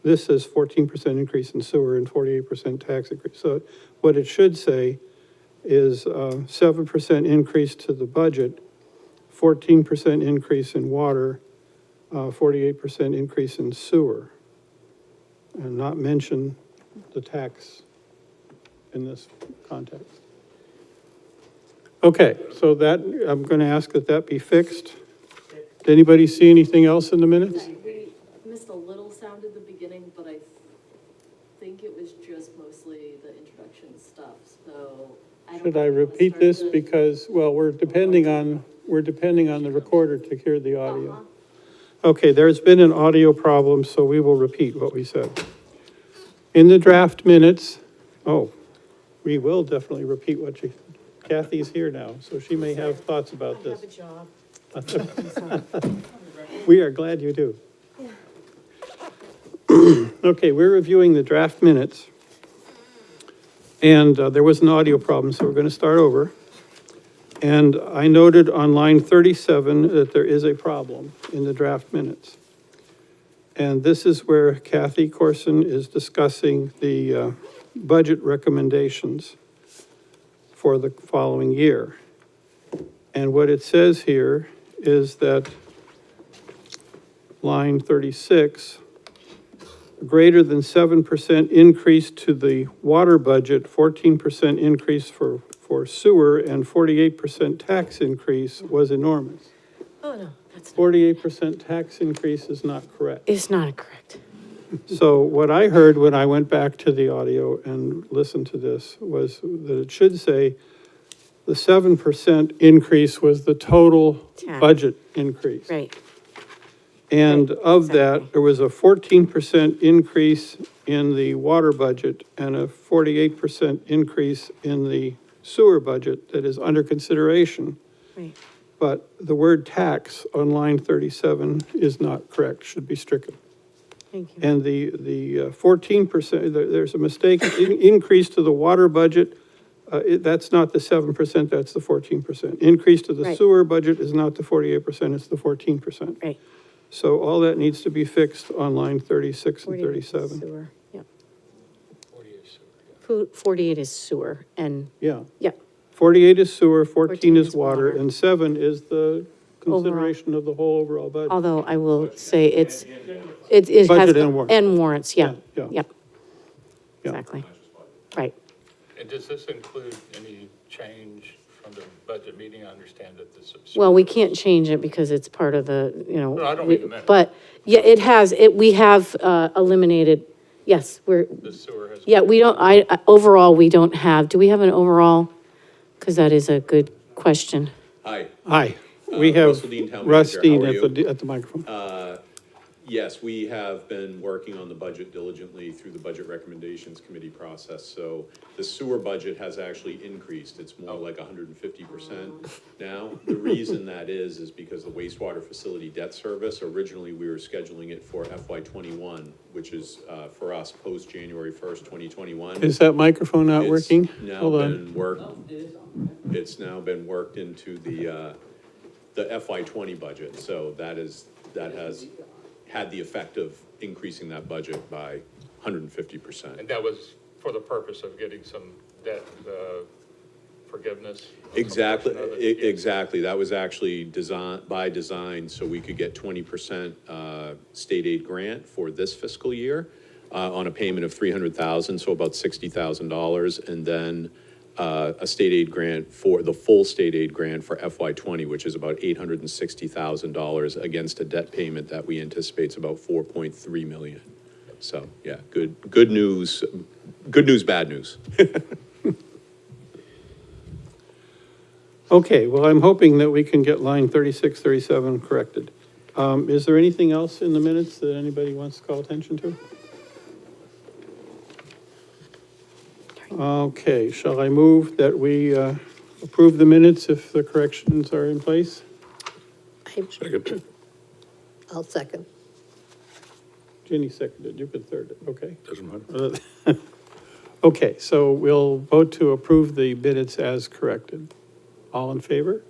this says 14% increase in sewer and 48% tax increase. So what it should say is 7% increase to the budget, 14% increase in water, 48% increase in sewer, and not mention the tax in this context. Okay, so that, I'm going to ask that that be fixed. Did anybody see anything else in the minutes? We missed a little sound at the beginning, but I think it was just mostly the introduction stuff, so. Should I repeat this? Because, well, we're depending on the recorder to hear the audio. Okay, there's been an audio problem, so we will repeat what we said. In the draft minutes, we will definitely repeat what you, Kathy's here now, so she may have thoughts about this. I have a job. We are glad you do. Okay, we're reviewing the draft minutes. And there was an audio problem, so we're going to start over. And I noted on line 37 that there is a problem in the draft minutes. And this is where Kathy Corson is discussing the budget recommendations for the following year. And what it says here is that line 36, greater than 7% increase to the water budget, 14% increase for sewer, and 48% tax increase was enormous. Oh, no, that's not. 48% tax increase is not correct. It's not correct. So what I heard when I went back to the audio and listened to this was that it should say the 7% increase was the total Tax. budget increase. Right. And Right, of that, exactly. there was a 14% increase in the water budget and a 48% increase in the sewer budget that is under consideration. Right. But the word tax on line 37 is not correct, should be stricken. Thank you. And the 14%, there's a mistake, increase to the water budget, that's not the 7%, that's the 14%. Increase to the Right. sewer budget is not the 48%, it's the 14%. Right. So all that needs to be fixed on line 36 and 48 is 37. sewer, yep. 48 is sewer, and, Yeah, yeah, 48 is sewer, 14 is is water, water. and 7 is the consideration of the whole overall budget. although I will say it has. Budget and warrants. And warrants, yeah, Yeah, yeah. yep, Yeah. exactly, right. And does this include any change from the budget meeting? I understand that this is. Well, we can't change it because it's part of the, No, I don't mean the minute. but, yeah, we have eliminated, yes, The sewer has. yeah, we don't, overall, we don't have, do we have an overall? Because that is a good question. Hi. Aye, we have Russell Dean, Town Manager. Rusty How are you? at the microphone. Yes, we have been working on the budget diligently through the Budget Recommendations Committee process. So the sewer budget has actually increased. It's more like 150% now. The reason that is because the wastewater facility debt service, originally we were scheduling it for FY '21, which is for us post January 1st, 2021. Is that microphone not working? It's now Hold on. been worked, it's now been worked into the FY '20 budget. So that has had the effect of increasing that budget by 150%. And that was for the purpose of getting some debt forgiveness? Exactly, Some portion of it? Yeah. exactly. That was actually by design, so we could get 20% state aid grant for this fiscal year on a payment of $300,000, so about $60,000, and then a state aid grant for the full state aid grant for FY '20, which is about $860,000 against a debt payment that we anticipate is about $4.3 million. So, yeah, good news, bad news. Okay, well, I'm hoping that we can get line 36, 37 corrected. Is there anything else in the minutes that anybody wants to call attention to? Okay, shall I move that we approve the minutes if the corrections are in place? I'll second. Ginny seconded, you could third it, okay. Doesn't matter. Okay, so we'll vote to approve the minutes as corrected. All in favor?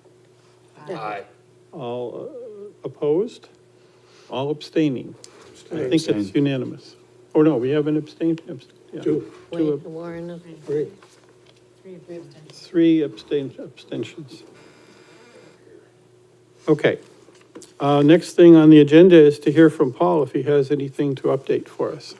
Aye. All opposed? All abstaining? I think it's unanimous. Oh, no, we have an abstain, yeah. Wayne, Warren, Three abstentions. Okay. Next thing on the agenda is to hear from Paul if he has anything to update for us.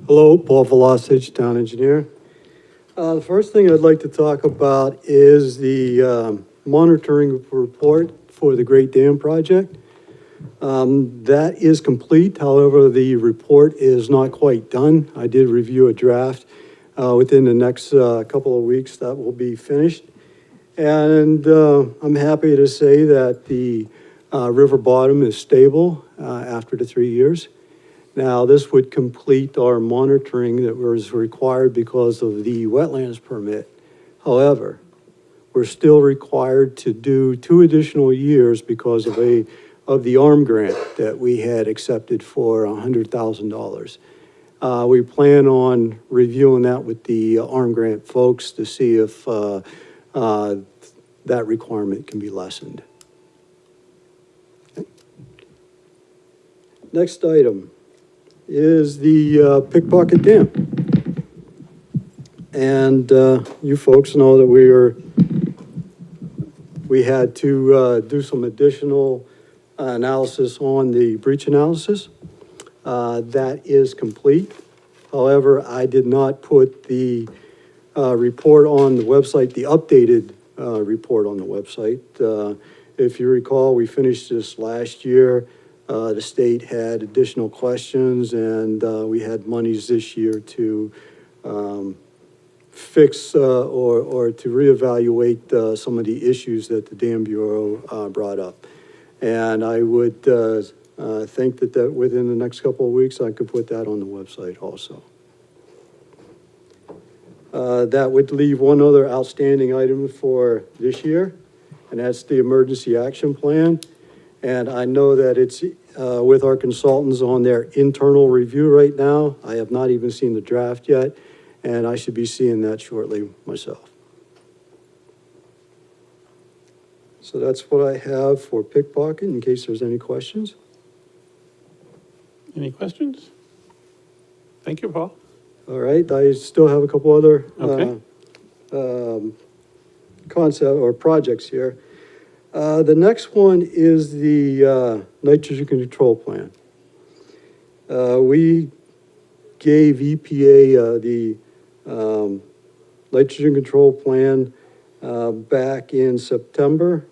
Hello, Paul Velocich, Town Engineer. The first thing I'd like to talk about is the monitoring report for the Great Dam Project. That is complete, however, the report is not quite done. I did review a draft. Within the next couple of weeks, that will be finished. And I'm happy to say that the river bottom is stable after the 3 years. Now, this would complete our monitoring that was required because of the wetlands permit. However, we're still required to do 2 additional years because of the ARM grant that we had accepted for $100,000. We plan on reviewing that with the ARM grant folks to see if that requirement can be lessened. Okay. Next item is the Pickpocket Dam. And you folks know that we had to do some additional analysis on the breach analysis. That is complete. However, I did not put the report on the website, the updated report on the website. If you recall, we finished this last year. The state had additional questions, and we had monies this year to fix or to reevaluate some of the issues that the Dam Bureau brought up. And I would think that within the next couple of weeks, I could put that on the website also. That would leave one other outstanding item for this year, and that's the emergency action plan. And I know that it's with our consultants on their internal review right now. I have not even seen the draft yet, and I should be seeing that shortly myself. So that's what I have for Pickpocket, in case there's any questions. Any questions? Thank you, Paul. All right, I still have a couple other Okay. concept or projects here. The next one is the nitrogen control plan. We gave EPA the nitrogen control plan back in September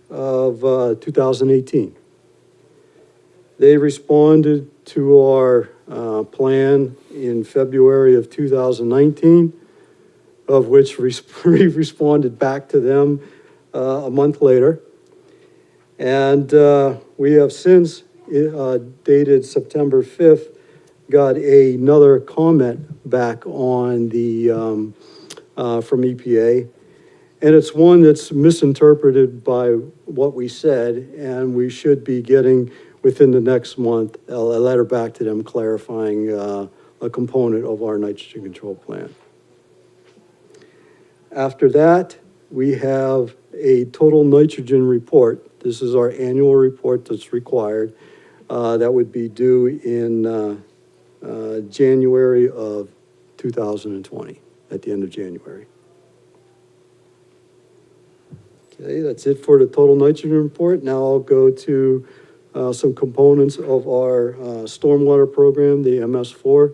of 2018. They responded to our plan in February of 2019, of which we responded back to them a month later. And we have since, dated September 5th, got another comment back on the, from EPA. And it's one that's misinterpreted by what we said, and we should be getting, within the next month, a letter back to them clarifying a component of our nitrogen control plan. After that, we have a total nitrogen report. This is our annual report that's required. That would be due in January of 2020, at the end of January. Okay, that's it for the total nitrogen report. Now I'll go to some components of our stormwater program, the MS4.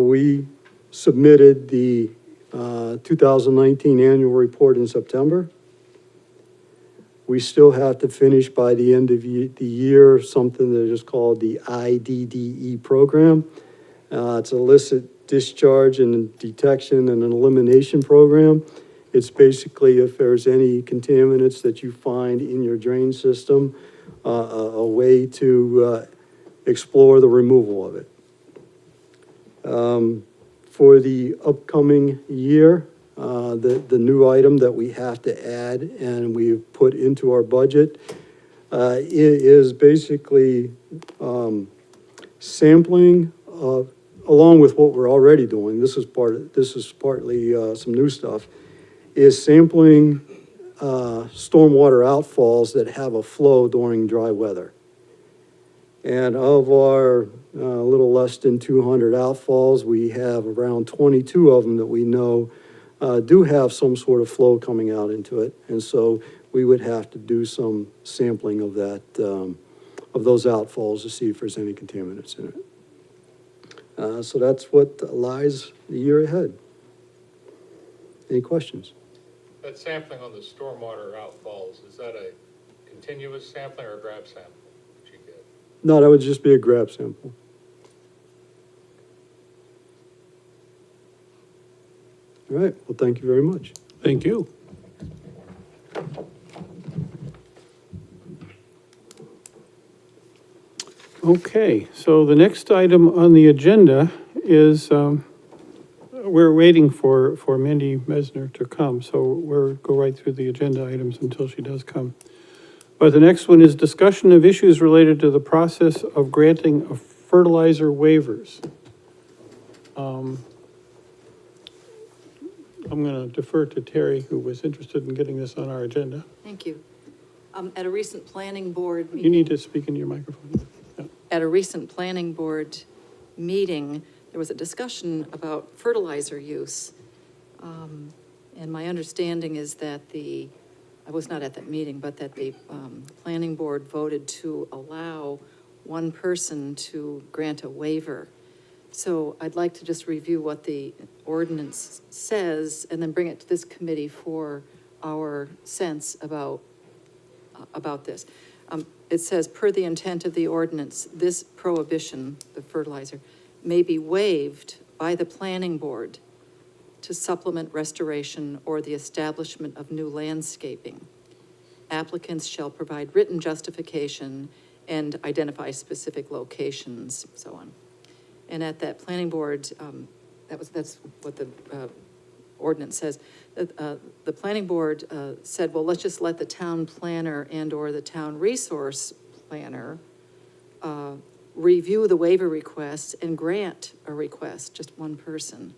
We submitted the 2019 annual report in September. We still have to finish by the end of the year something that is called the IDDE program. It's illicit discharge and detection and an elimination program. It's basically if there's any contaminants that you find in your drain system, a way to explore the removal of it. For the upcoming year, the new item that we have to add and we've put into our budget is basically sampling of along with what we're already doing, this is partly some new stuff, is sampling stormwater outfalls that have a flow during dry weather. And of our little less than 200 outfalls, we have around 22 of them that we know do have some sort of flow coming out into it. And so we would have to do some sampling of that, of those outfalls to see if there's any contaminants in it. So that's what lies the year ahead. Any questions? That sampling on the stormwater outfalls, is that a continuous sampling or a grab sample that you get? No, that would just be a grab sample. All right, well, thank you very much. Thank you. Okay, so the next item on the agenda is, we're waiting for Mindy Mesner to come, so we'll go right through the agenda items until she does come. But the next one is discussion of issues related to the process of granting of fertilizer waivers. I'm going to defer to Terry, who was interested in getting this on our agenda. Thank you. At a recent planning board, You need to speak into your microphone. Yeah. at a recent planning board meeting, there was a discussion about fertilizer use. And my understanding is that I was not at that meeting, but that the planning board voted to allow one person to grant a waiver. So I'd like to just review what the ordinance says and then bring it to this committee for our sense about this. It says, per the intent of the ordinance, this prohibition, the fertilizer, may be waived by the planning board to supplement restoration or the establishment of new landscaping. Applicants shall provide written justification and identify specific locations, so on. And at that planning board, that's what the ordinance says. The planning board said, well, let's just let the town planner and/or the town resource planner review the waiver requests and grant a request, just one person.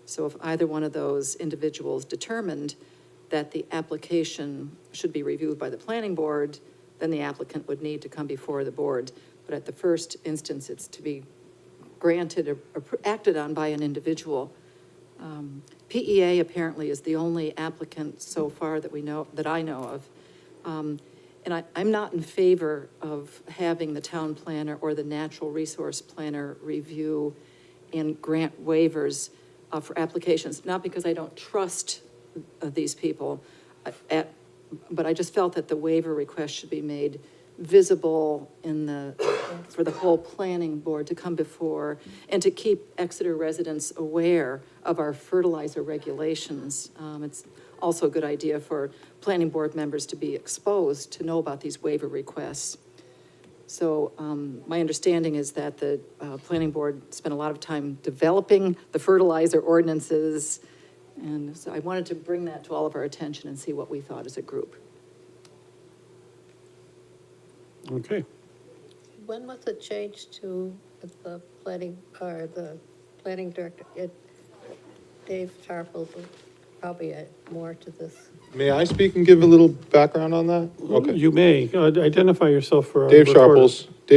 So if either one of those individuals determined that the application should be reviewed by the planning board, then the applicant would need to come before the board. But at the first instance, it's to be granted or acted on by an individual. PEA apparently is the only applicant so far that I know of. And I'm not in favor of having the town planner or the natural resource planner review and grant waivers for applications, not because I don't trust these people, but I just felt that the waiver request should be made visible for the whole planning board to come before and to keep Exeter residents aware of our fertilizer regulations. It's also a good idea for planning board members to be exposed to know about these waiver requests. So my understanding is that the planning board spent a lot of time developing the fertilizer ordinances. And so I wanted to bring that to all of our attention and see what we thought as a group. Okay. When was it changed to the planning director? Dave Sharples will probably add more to this. May I speak and give a little background on that? Okay. You may. Identify yourself for our Dave recorder.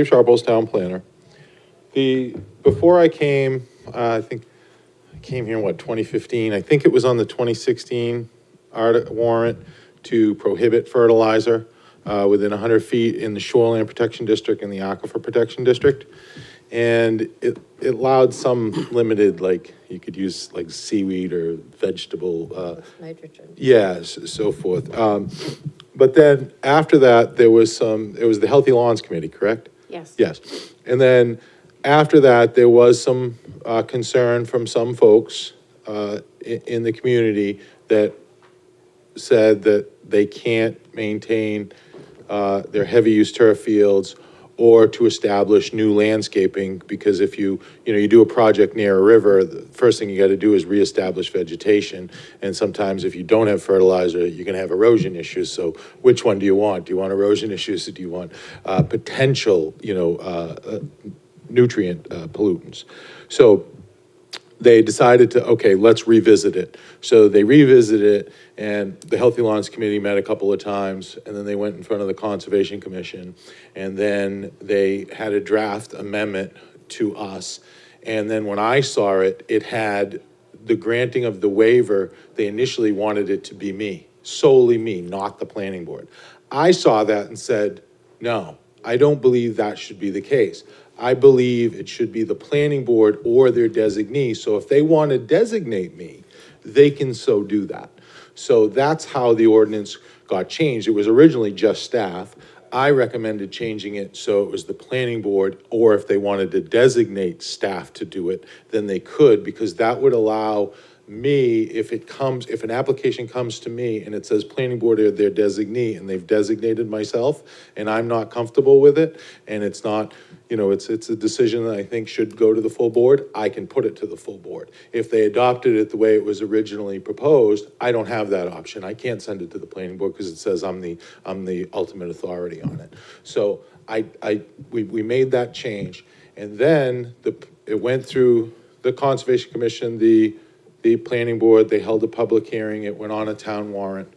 Sharples, town planner. Before I came, I think I came here in 2015. I think it was on the 2016 warrant to prohibit fertilizer within 100 feet in the shoreline protection district and the aquifer protection district. And it allowed some limited, like, you could use like seaweed or vegetable, Nitrogen. yes, so forth. But then after that, it was the Healthy Lawns Committee, correct? Yes. Yes. And then after that, there was some concern from some folks in the community that said that they can't maintain their heavy-use turf fields or to establish new landscaping, because if you do a project near a river, the first thing you gotta do is reestablish vegetation. And sometimes if you don't have fertilizer, you're gonna have erosion issues. So which one do you want? Do you want erosion issues, or do you want potential, nutrient pollutants. So they decided to, okay, let's revisit it. So they revisited it, and the Healthy Lawns Committee met a couple of times, and then they went in front of the Conservation Commission, and then they had a draft amendment to us. And then when I saw it, it had the granting of the waiver, they initially wanted it to be me, solely me, not the planning board. I saw that and said, no, I don't believe that should be the case. I believe it should be the planning board or their designee. So if they want to designate me, they can so do that. So that's how the ordinance got changed. It was originally just staff. I recommended changing it so it was the planning board, or if they wanted to designate staff to do it, then they could, because that would allow me, if an application comes to me and it says planning board or their designee, and they've designated myself, and I'm not comfortable with it, and it's not, it's a decision that I think should go to the full board, I can put it to the full board. If they adopted it the way it was originally proposed, I don't have that option. I can't send it to the planning board because it says I'm the ultimate authority on it. So we made that change, and then it went through the Conservation Commission, the planning board, they held a public hearing, it went on a town warrant.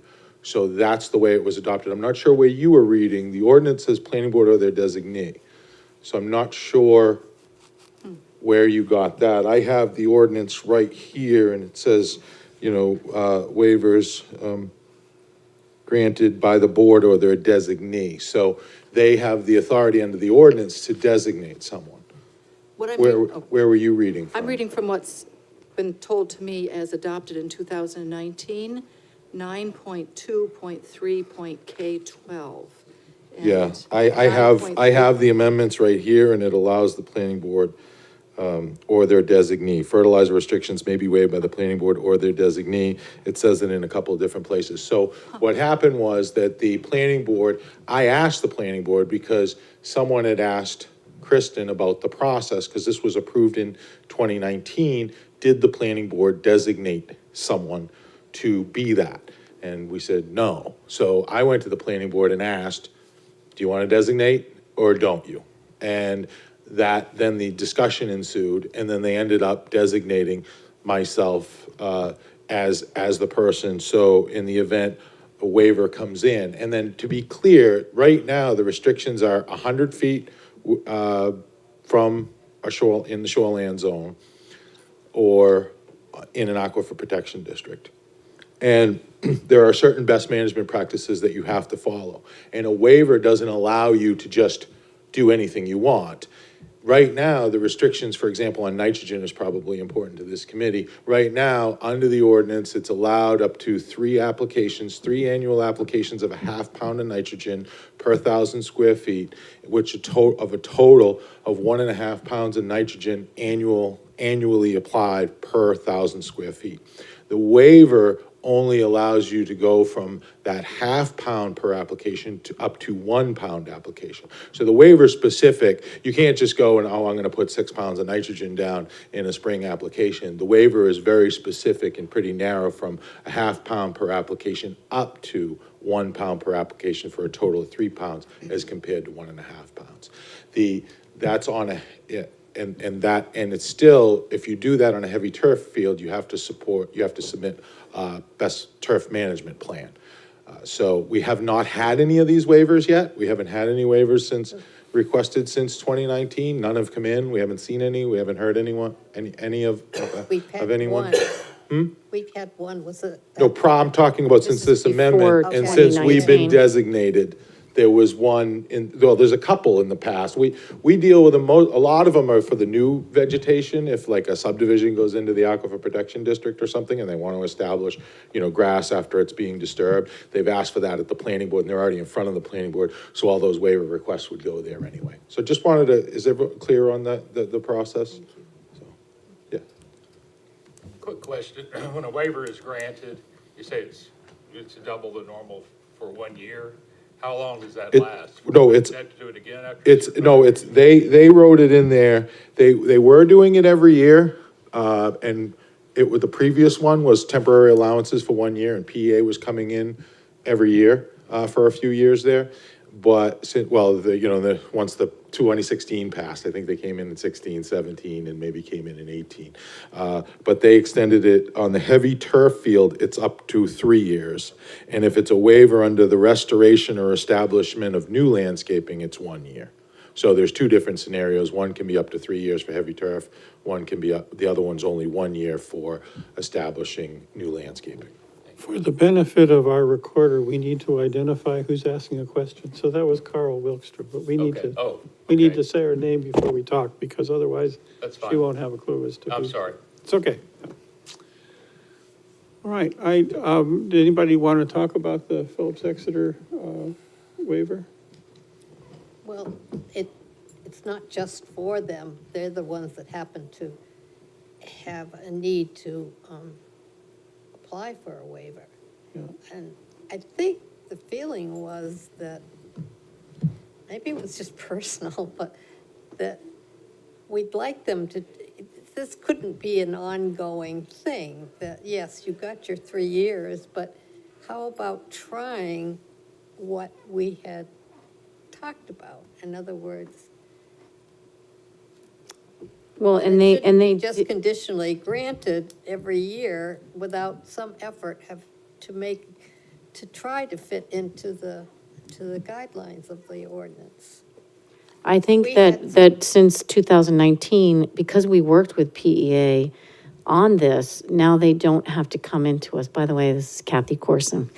So that's the way it was adopted. I'm not sure where you were reading. The ordinance says planning board or their designee. So I'm not sure where you got that. I have the ordinance right here, and it says, waivers granted by the board or their designee. So they have the authority under the ordinance to designate someone. What I'm, Where were you reading from? I'm reading from what's been told to me as adopted in 2019, 9.2.3.K12. Yeah, I have the amendments right here, and it allows the planning board or their designee. Fertilizer restrictions may be waived by the planning board or their designee. It says it in a couple of different places. So what happened was that the planning board, I asked the planning board because someone had asked Kristen about the process, because this was approved in 2019. Did the planning board designate someone to be that? And we said no. So I went to the planning board and asked, do you want to designate or don't you? And then the discussion ensued, and then they ended up designating myself as the person. So in the event a waiver comes in, and then to be clear, right now the restrictions are 100 feet from a shore in the shoreland zone, or in an aquifer protection district. And there are certain best management practices that you have to follow. And a waiver doesn't allow you to just do anything you want. Right now, the restrictions, for example, on nitrogen is probably important to this committee. Right now, under the ordinance, it's allowed up to 3 annual applications of a ½ pound of nitrogen per 1,000 square feet, which a total of 1.5 pounds of nitrogen annually applied per 1,000 square feet. The waiver only allows you to go from that ½ pound per application to up to 1 pound application. So the waiver is specific. You can't just go and, I'm going to put 6 pounds of nitrogen down in a spring application. The waiver is very specific and pretty narrow, from a ½ pound per application up to 1 pound per application, for a total of 3 pounds as compared to 1.5 pounds. That's on a, and it's still, if you do that on a heavy turf field, you have to submit best turf management plan. So we have not had any of these waivers yet. We haven't had any waivers requested since 2019. None have come in. We haven't seen any. We haven't heard anyone, any of anyone. We've had one, was it? No, I'm talking about since this amendment, before and since we've been 2019. designated. There was one there's a couple in the past. We deal with a lot of them are for the new vegetation. If like a subdivision goes into the aquifer protection district or something, and they want to establish, grass after it's being disturbed, they've asked for that at the planning board, and they're already in front of the planning board, so all those waiver requests would go there anyway. So just wanted to, is everyone clear on the process? So, yeah. Quick question, when a waiver is granted, you say it's double the normal for 1 year. How long does that last? No, it's. You have to do it again after? They wrote it in there. They were doing it every year. And the previous one was temporary allowances for 1 year, and PEA was coming in every year, for a few years there. But, once the 2016 passed, I think they came in 16, 17, and maybe came in 18. But they extended it on the heavy turf field, it's up to 3 years. And if it's a waiver under the restoration or establishment of new landscaping, it's 1 year. So there's two different scenarios. One can be up to 3 years for heavy turf. One can be, the other one's only 1 year for establishing new landscaping. For the benefit of our recorder, we need to identify who's asking a question. So that was Carl Wilkster, but we need Okay. to, Oh, we need okay. to say her name before we talk, because otherwise That's she fine. won't have a clue as to I'm who. sorry. It's okay. All right, did anybody want to talk about the Phillips Exeter, waiver? Well, it's not just for them, they're the ones that happen to have a need to, apply for a waiver. Yeah. And I think the feeling was that, maybe it was just personal, but that we'd like them to, this couldn't be an ongoing thing, that, yes, you got your 3 years, but how about trying what we had talked about? In other words, Well, it and they, shouldn't be just conditionally granted every year without some effort to try to fit into the guidelines of the ordinance. I think We that, had that since 2019, because we worked with PEA on this, now they don't have to come into us. By the way, this is Kathy Corson.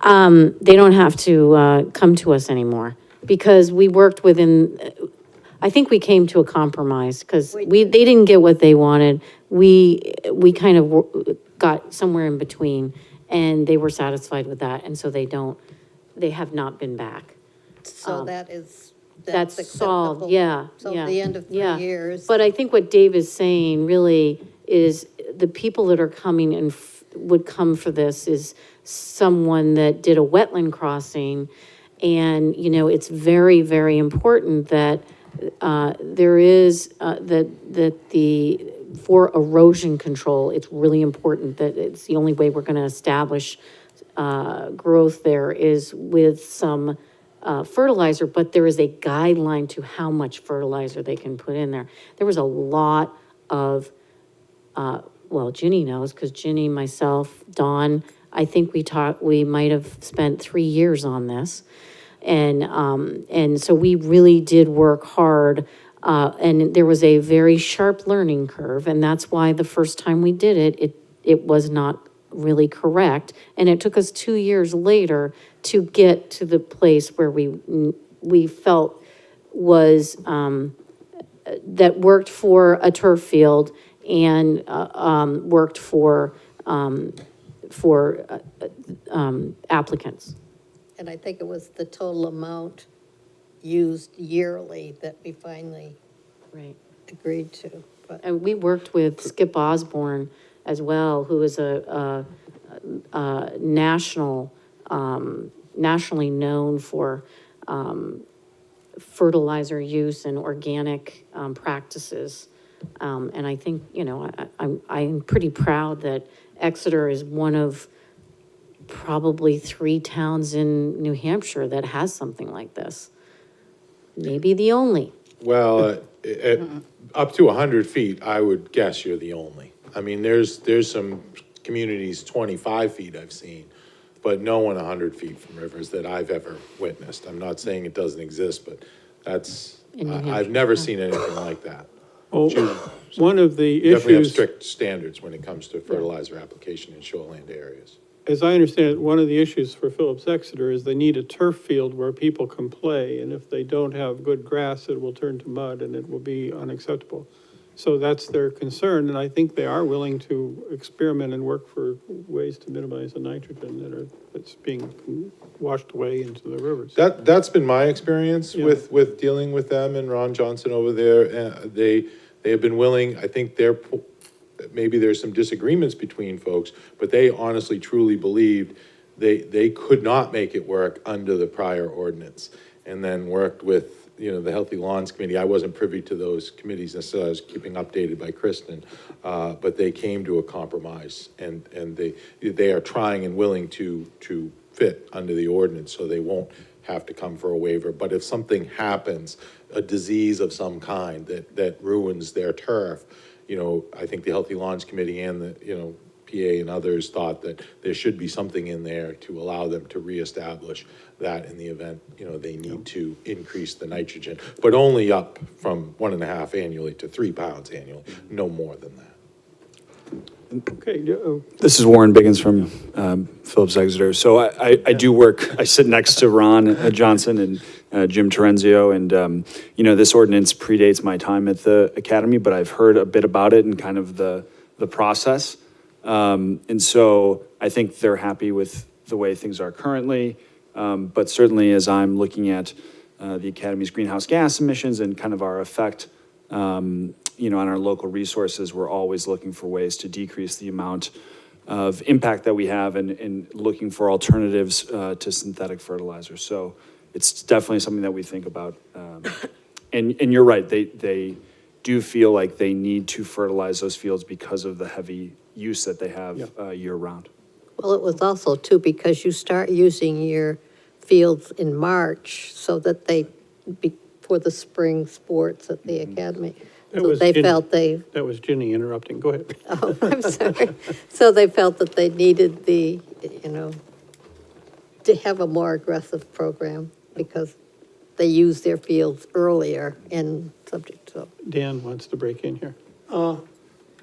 They don't have to come to us anymore, because we worked within, I think we came to a compromise, because they didn't get what they wanted. We kind of got somewhere in between, and they were satisfied with that, and so they have not been back. So that's That's solved, acceptable. yeah, So yeah. at the end of 3 yeah. years. But I think what Dave is saying really is the people that are coming and would come for this is someone that did a wetland crossing. And, it's very, very important that there is, for erosion control, it's really important that it's the only way we're gonna establish growth there is with some fertilizer, but there is a guideline to how much fertilizer they can put in there. There was a lot of, well, Ginny knows, because Ginny, myself, Dawn, I think we might have spent 3 years on this. And so we really did work hard, and there was a very sharp learning curve, and that's why the first time we did it was not really correct. And it took us 2 years later to get to the place where we felt was, that worked for a turf field and, worked for applicants. And I think it was the total amount used yearly that we finally Right. agreed to, but. And we worked with Skip Osborne as well, who is a nationally known for fertilizer use and organic practices. And I think, I'm pretty proud that Exeter is one of probably 3 towns in New Hampshire that has something like this. Maybe the only. Well, up to 100 feet, I would guess you're the only. I mean, there's some communities 25 feet I've seen, but no one 100 feet from rivers that I've ever witnessed. I'm not saying it doesn't exist, but In New I've Hampshire, never yeah. seen anything like that. Well, one of the Definitely have issues, strict standards when it comes to fertilizer application in shoreland areas. as I understand it, one of the issues for Phillips Exeter is they need a turf field where people can play, and if they don't have good grass, it will turn to mud and it will be unacceptable. So that's their concern, and I think they are willing to experiment and work for ways to minimize the nitrogen that's being washed away into the rivers. That's been my experience Yeah. with dealing with them and Ron Johnson over there. They have been willing, I think maybe there's some disagreements between folks, but they honestly, truly believed they could not make it work under the prior ordinance. And then worked with, the Healthy Lawns Committee. I wasn't privy to those committees necessarily, I was keeping updated by Kristen. But they came to a compromise and they are trying and willing to fit under the ordinance, so they won't have to come for a waiver. But if something happens, a disease of some kind that ruins their turf, I think the Healthy Lawns Committee and the, PA and others thought that there should be something in there to allow them to reestablish that in the event, they need to increase the nitrogen, but only up from 1.5 annually to 3 pounds annually, no more than that. Okay, This is Warren Biggins from Phillips Exeter. So I do work, I sit next to Ron Johnson and Jim Terenzio, and, this ordinance predates my time at the academy, but I've heard a bit about it and kind of the process. And so I think they're happy with the way things are currently, but certainly as I'm looking at the academy's greenhouse gas emissions and kind of our effect, on our local resources, we're always looking for ways to decrease the amount of impact that we have and looking for alternatives to synthetic fertilizers. So it's definitely something that we think about. And you're right, they do feel like they need to fertilize those fields because of the heavy use that they have year-round. Well, it was also too, because you start using your fields in March so that for the spring sports at the academy. So they felt that was Ginny interrupting, go ahead. Oh, I'm sorry. So they felt that they needed to have a more aggressive program because they use their fields earlier and subject to. Dan wants to break in here.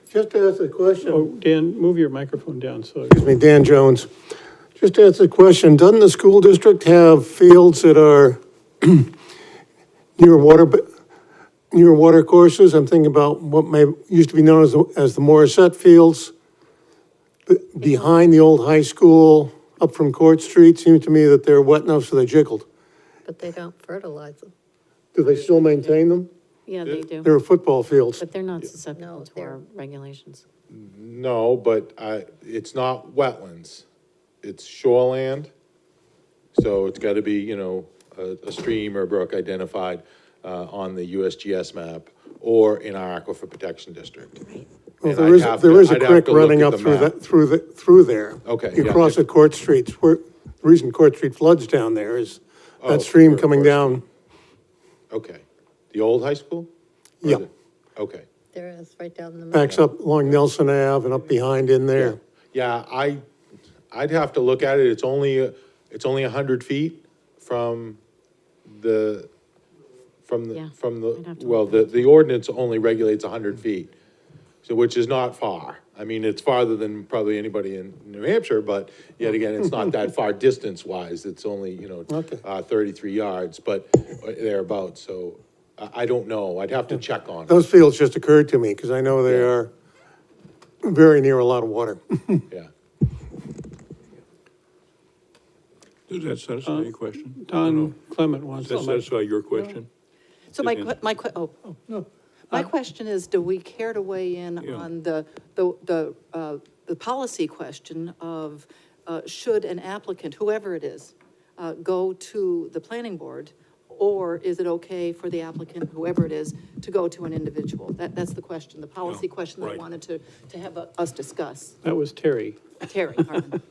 Just to ask a question. Oh, Dan, move your microphone down so. Excuse me, Dan Jones. Just to ask a question, doesn't the school district have fields that are near water courses? I'm thinking about what used to be known as the Morissette Fields, behind the old high school, up from Court Street. Seems to me that they're wet enough so they jiggled. But they don't fertilize them. Do they still maintain them? Yeah, they do, They're football fields. but they're not susceptible No, to our regulations. No, but it's not wetlands, it's shoreland. So it's gotta be, a stream or brook identified on the USGS map or in our aquifer protection district. Well, And there is a I'd have creek to look running at up the through map. through there. Okay, You yeah. cross at Court Street. The reason Court Street floods down there is Oh, that stream Court coming Street. down. Okay, the old high school? Or Yeah. Okay. There is, right down the middle. Backs up along Nelson Ave and up behind in there. Yeah, I'd have to look at it, it's only 100 feet from the, Yeah, I'd have to well, the ordinance only regulates 100 feet, so, which is not far. I mean, it's farther than probably anybody in New Hampshire, but yet again, it's not that far distance-wise, it's only, Okay. 33 yards, but thereabouts, so I don't know, I'd have to check on it. Those fields just occurred to me because I know they are very near a lot of water. Yeah. Does that satisfy your question? Don Clement wants Does that to. satisfy your question? So my question is, do we care to weigh in Yeah. on the policy question of, should an applicant, whoever it is, go to the planning board? Or is it okay for the applicant, whoever it is, to go to an individual? That's the question, the policy Yeah, question that I right. wanted to have us discuss. That was Terry. Terry, pardon.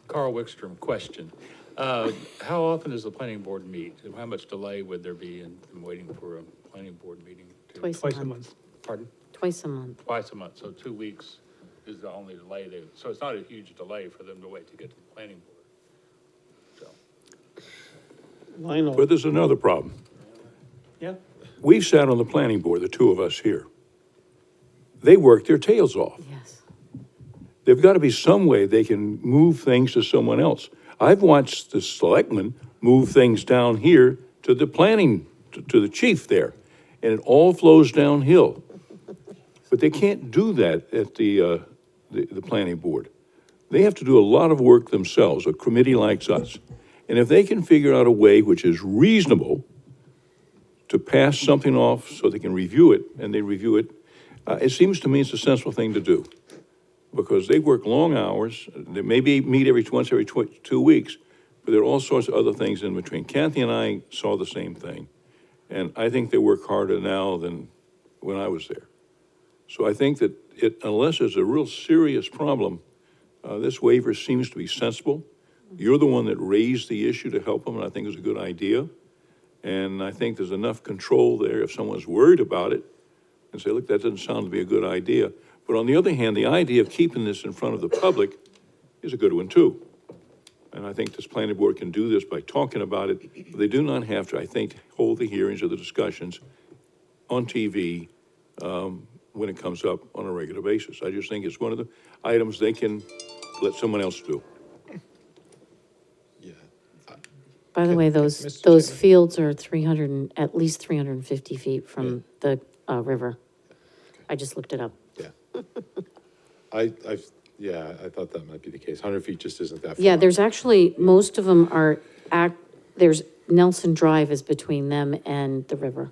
Carl Wickstrom, question. How often does the planning board meet? And how much delay would there be in waiting for a planning board meeting? Twice Twice a a month. month. Pardon? Twice a month. Twice a month, so 2 weeks is the only delay there. So it's not a huge delay for them to wait to get to the planning board. So, Lionel. But there's another problem. Yeah? We sat on the planning board, the two of us here. They worked their tails off. Yes. There've got to be some way they can move things to someone else. I've watched the selectmen move things down here to the planning, to the chief there, and it all flows downhill. But they can't do that at the planning board. They have to do a lot of work themselves, a committee like us. And if they can figure out a way which is reasonable to pass something off so they can review it, and they review it, it seems to me it's a sensible thing to do. Because they work long hours, they maybe meet once every 2 weeks, but there are all sorts of other things in between. Kathy and I saw the same thing, and I think they work harder now than when I was there. So I think that unless there's a real serious problem, this waiver seems to be sensible. You're the one that raised the issue to help them, and I think it's a good idea. And I think there's enough control there if someone's worried about it and say, look, that doesn't sound to be a good idea. But on the other hand, the idea of keeping this in front of the public is a good one too. And I think this planning board can do this by talking about it. But they do not have to, I think, hold the hearings or the discussions on TV when it comes up on a regular basis. I just think it's one of the items they can let someone else do. Yeah. By the way, Mr. those Chairman? fields are at least 350 feet from the river. I just looked it up. Yeah. I thought that might be the case. 100 feet just isn't that far. Yeah, there's actually, most of them are there's Nelson Drive is between them and the river.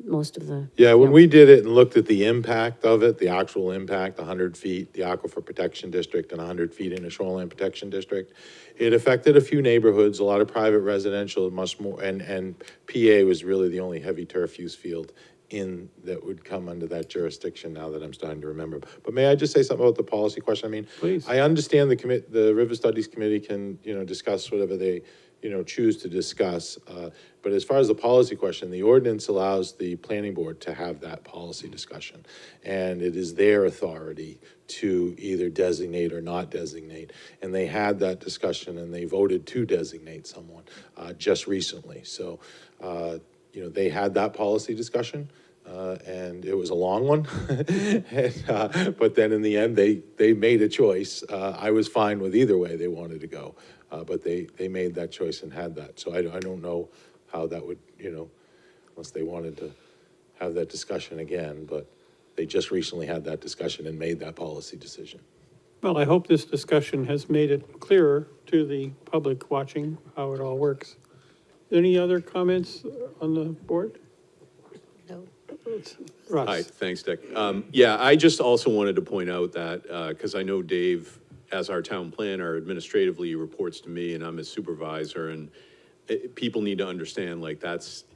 Most of the. Yeah, when fields. we did it and looked at the impact of it, the actual impact, 100 feet, the Aquifer Protection District and 100 feet in a shoreline protection district, it affected a few neighborhoods, a lot of private residential, much more, and PA was really the only heavy turf use field that would come under that jurisdiction now that I'm starting to remember. But may I just say something about the policy question? I mean, Please. I understand the River Studies Committee can, discuss whatever they, choose to discuss. But as far as the policy question, the ordinance allows the planning board to have that policy discussion. And it is their authority to either designate or not designate. And they had that discussion and they voted to designate someone just recently. So, they had that policy discussion. And it was a long one, but then in the end, they made a choice. I was fine with either way they wanted to go, but they made that choice and had that. So I don't know how that would, unless they wanted to have that discussion again, but they just recently had that discussion and made that policy decision. Well, I hope this discussion has made it clearer to the public watching how it all works. Any other comments on the board? No. Russ? Hi, thanks, Dick. Yeah, I just also wanted to point out that, because I know Dave, as our town planner, administratively reports to me and I'm his supervisor, and people need to understand, like,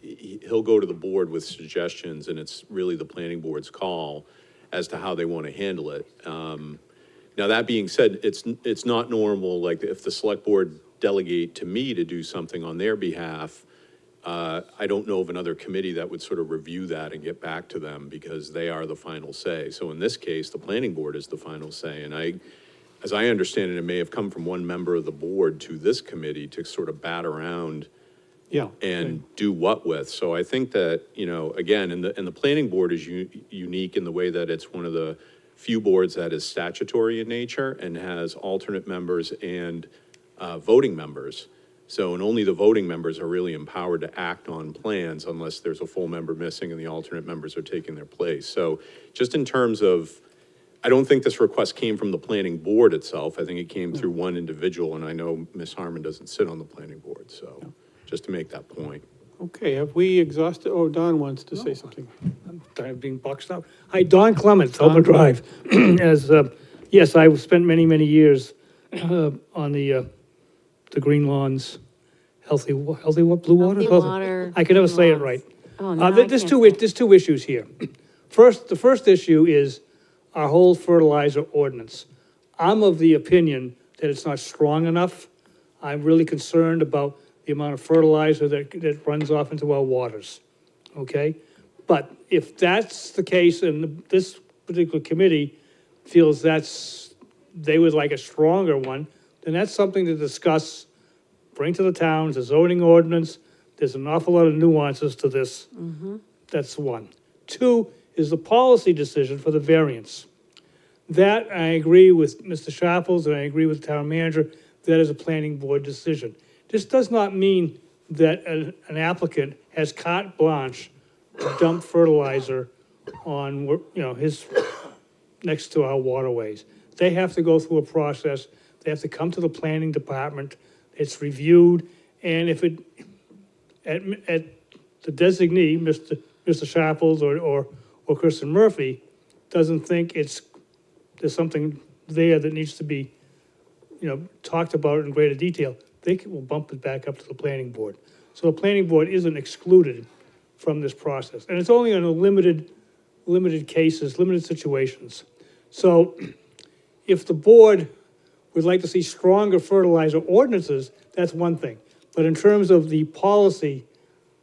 he'll go to the board with suggestions and it's really the planning board's call as to how they want to handle it. Now, that being said, it's not normal, like, if the select board delegate to me to do something on their behalf, I don't know of another committee that would sort of review that and get back to them because they are the final say. So in this case, the planning board is the final say. And as I understand it, it may have come from one member of the board to this committee to sort of bat around and do what with. So I think that, again, and the planning board is unique in the way that it's one of the few boards that is statutory in nature and has alternate members and voting members. So, and only the voting members are really empowered to act on plans unless there's a full member missing and the alternate members are taking their place. So just in terms of, I don't think this request came from the planning board itself. I think it came through one individual, and I know Ms. Harmon doesn't sit on the planning board, so just to make that point. Okay, have we exhausted, Don wants to say something. I'm tired of being boxed out. Hi, Don Clements, Elmer Drive. Yes, I've spent many, many years on the Green Lawns, healthy blue water? Healthy water, I can never Green say it Lawns. right. Oh, no, I There's can't two, say it. there's two issues here. The first issue is our whole fertilizer ordinance. I'm of the opinion that it's not strong enough. I'm really concerned about the amount of fertilizer that runs off into our waters, okay? But if that's the case and this particular committee feels they would like a stronger one, then that's something to discuss, bring to the towns, a zoning ordinance. There's an awful lot of nuances to this. That's one. Two is the policy decision for the variance. That, I agree with Mr. Sharples and I agree with the town manager, that is a planning board decision. This does not mean that an applicant has carte blanche to dump fertilizer on, next to our waterways. They have to go through a process. They have to come to the planning department. It's reviewed, and if it, at the designee, Mr. Sharples or Kristen Murphy, doesn't think there's something there that needs to be, talked about in greater detail, they will bump it back up to the planning board. So the planning board isn't excluded from this process, and it's only on a limited cases, limited situations. So if the board we'd like to see stronger fertilizer ordinances, that's one thing. But in terms of the policy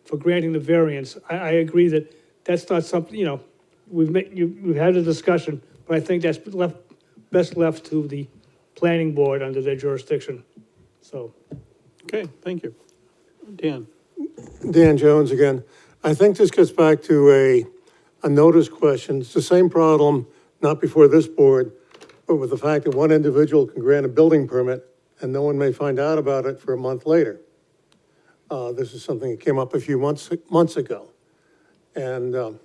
for granting the variance, I agree that that's not something, you know, we've had a discussion, but I think that's best left to the planning board under their jurisdiction, so. Okay, thank you. Dan? Dan Jones again. I think this gets back to a notice question. It's the same problem, not before this board, but with the fact that one individual can grant a building permit and no one may find out about it for a month later. This is something that came up a few months ago. And the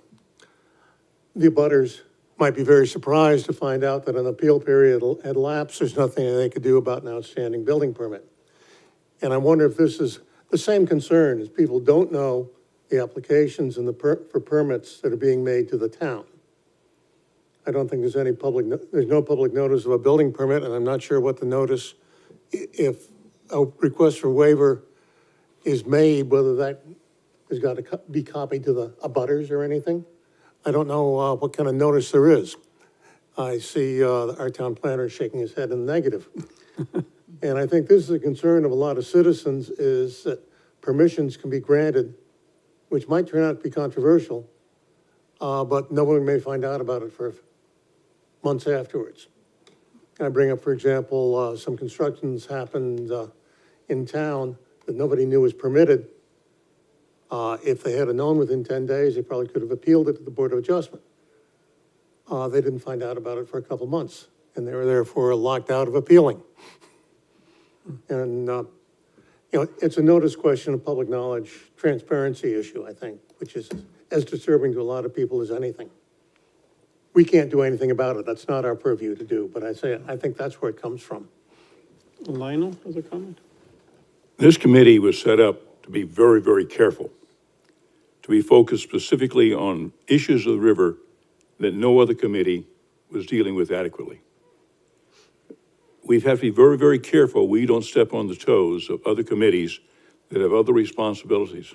abutters might be very surprised to find out that an appeal period had lapsed. There's nothing they could do about an outstanding building permit. And I wonder if this is the same concern, as people don't know the applications and for permits that are being made to the town. I don't think there's there's no public notice of a building permit, and I'm not sure what the notice, if a request for waiver is made, whether that has got to be copied to the abutters or anything. I don't know what kind of notice there is. I see our town planner shaking his head in the negative. And I think this is a concern of a lot of citizens, is that permissions can be granted, which might turn out to be controversial, but no one may find out about it for months afterwards. I bring up, for example, some constructions happened in town that nobody knew was permitted. If they had known within 10 days, they probably could have appealed it to the Board of Adjustment. They didn't find out about it for a couple months, and they were therefore locked out of appealing. And, you know, it's a notice question of public knowledge, transparency issue, I think, which is as disturbing to a lot of people as anything. We can't do anything about it. That's not our purview to do, but I think that's where it comes from. Lionel has a comment? This committee was set up to be very, very careful, to be focused specifically on issues of the river that no other committee was dealing with adequately. We've had to be very, very careful we don't step on the toes of other committees that have other responsibilities.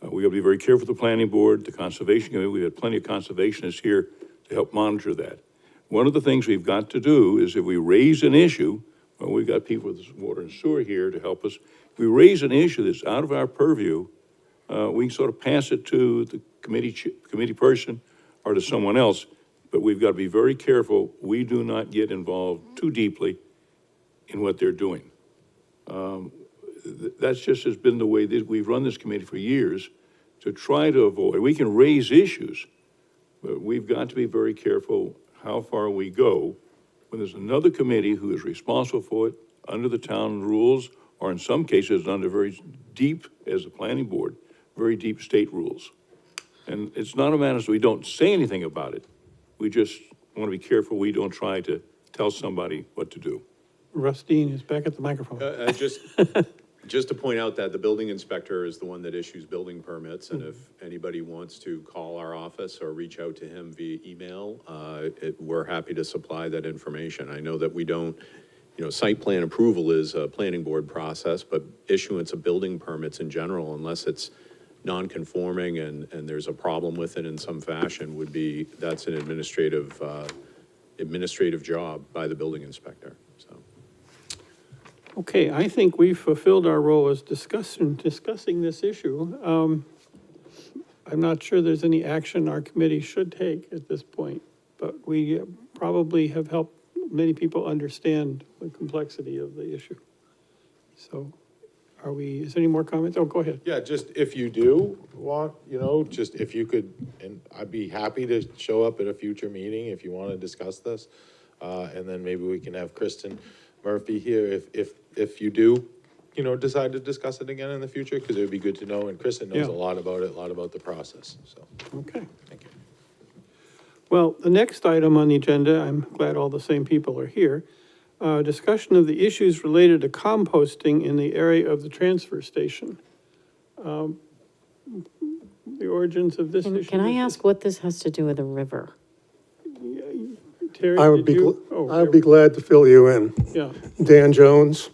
We got to be very careful with the planning board, the conservation committee. We've had plenty of conservationists here to help monitor that. One of the things we've got to do is if we raise an issue, well, we've got people with water and sewer here to help us. If we raise an issue that's out of our purview, we can sort of pass it to the committee person or to someone else, but we've got to be very careful we do not get involved too deeply in what they're doing. That's just has been the way that we've run this committee for years, to try to avoid. We can raise issues, but we've got to be very careful how far we go when there's another committee who is responsible for it under the town rules, or in some cases under very deep, as a planning board, very deep state rules. And it's not a matter of we don't say anything about it. We just want to be careful we don't try to tell somebody what to do. Rustin is back at the microphone. Just to point out that the building inspector is the one that issues building permits, and if anybody wants to call our office or reach out to him via email, we're happy to supply that information. I know that we don't, you know, site plan approval is a planning board process, but issuance of building permits in general, unless it's non-conforming and there's a problem with it in some fashion, that's an administrative job by the building inspector, so. Okay, I think we've fulfilled our role as discussing this issue. I'm not sure there's any action our committee should take at this point, but we probably have helped many people understand the complexity of the issue. So is there any more comments? Oh, go ahead. Yeah, just if you do want, you know, just if you could, and I'd be happy to show up at a future meeting if you want to discuss this. And then maybe we can have Kristen Murphy here if you do, you know, decide to discuss it again in the future, because it would be good to know, and Kristen knows a lot about it, a lot about the process, so. Okay. Thank you. Well, the next item on the agenda, I'm glad all the same people are here. Discussion of the issues related to composting in the area of the transfer station. The origins of this issue. Can I ask what this has to do with the river? Terry, I would be glad to fill you in. Yeah. Dan Jones.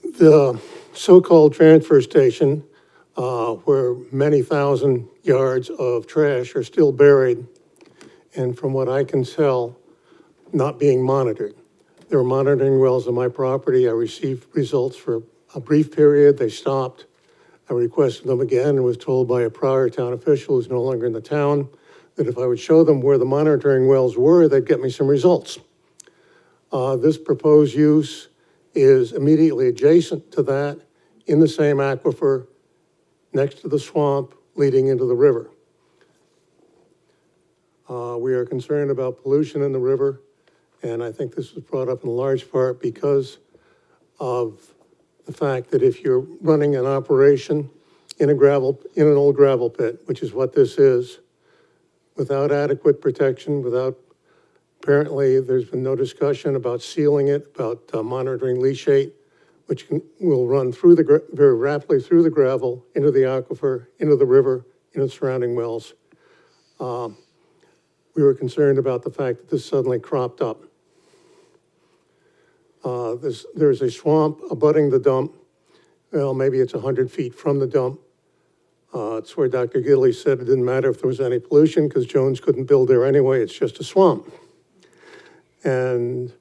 The so-called transfer station, where many thousand yards of trash are still buried, and from what I can tell, not being monitored. There were monitoring wells on my property. I received results for a brief period. They stopped. I requested them again and was told by a prior town official who's no longer in the town that if I would show them where the monitoring wells were, they'd get me some results. This proposed use is immediately adjacent to that in the same aquifer next to the swamp leading into the river. We are concerned about pollution in the river, and I think this was brought up in large part because of the fact that if you're running an operation in an old gravel pit, which is what this is, without adequate protection, apparently there's been no discussion about sealing it, about monitoring leachate, which will run through very rapidly through the gravel, into the aquifer, into the river, into the surrounding wells. We were concerned about the fact that this suddenly cropped up. There's a swamp abutting the dump. Well, maybe it's 100 feet from the dump. It's where Dr. Gidley said it didn't matter if there was any pollution because Jones couldn't build there anyway. It's just a swamp. And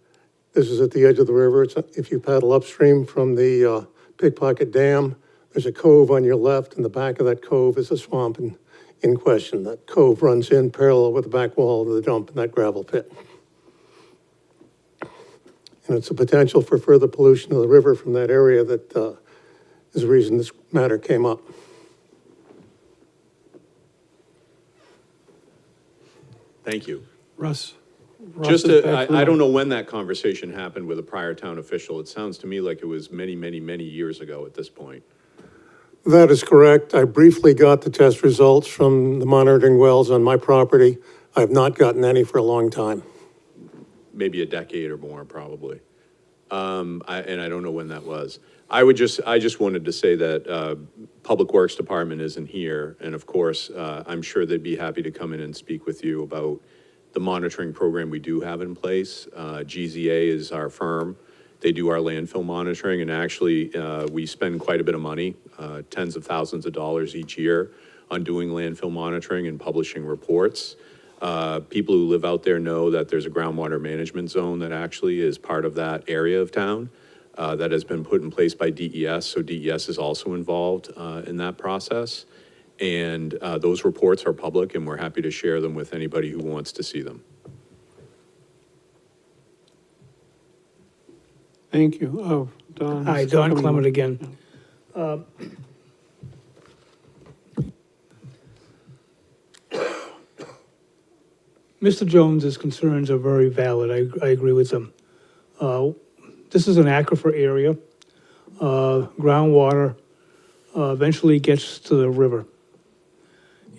this is at the edge of the river. If you paddle upstream from the Pickpocket Dam, there's a cove on your left, and the back of that cove is a swamp in question. That cove runs in parallel with the back wall of the dump in that gravel pit. And it's a potential for further pollution of the river from that area that is the reason this matter came up. Thank you. Russ? Just, is back to I the don't know when that conversation happened with a prior town official. It sounds to me like it was many, many, many years ago at this point. That is correct. I briefly got the test results from the monitoring wells on my property. I have not gotten any for a long time. Maybe a decade or more, probably. And I don't know when that was. I just wanted to say that Public Works Department isn't here, and of course, I'm sure they'd be happy to come in and speak with you about the monitoring program we do have in place. GZA is our firm. They do our landfill monitoring, and actually, we spend quite a bit of money, tens of thousands of dollars each year on doing landfill monitoring and publishing reports. People who live out there know that there's a groundwater management zone that actually is part of that area of town that has been put in place by DES. So DES is also involved in that process. And those reports are public, and we're happy to share them with anybody who wants to see them. Thank you. Oh, Don. Hi, Don Clement again. Mr. Jones's concerns are very valid. I agree with them. This is an aquifer area. Groundwater eventually gets to the river.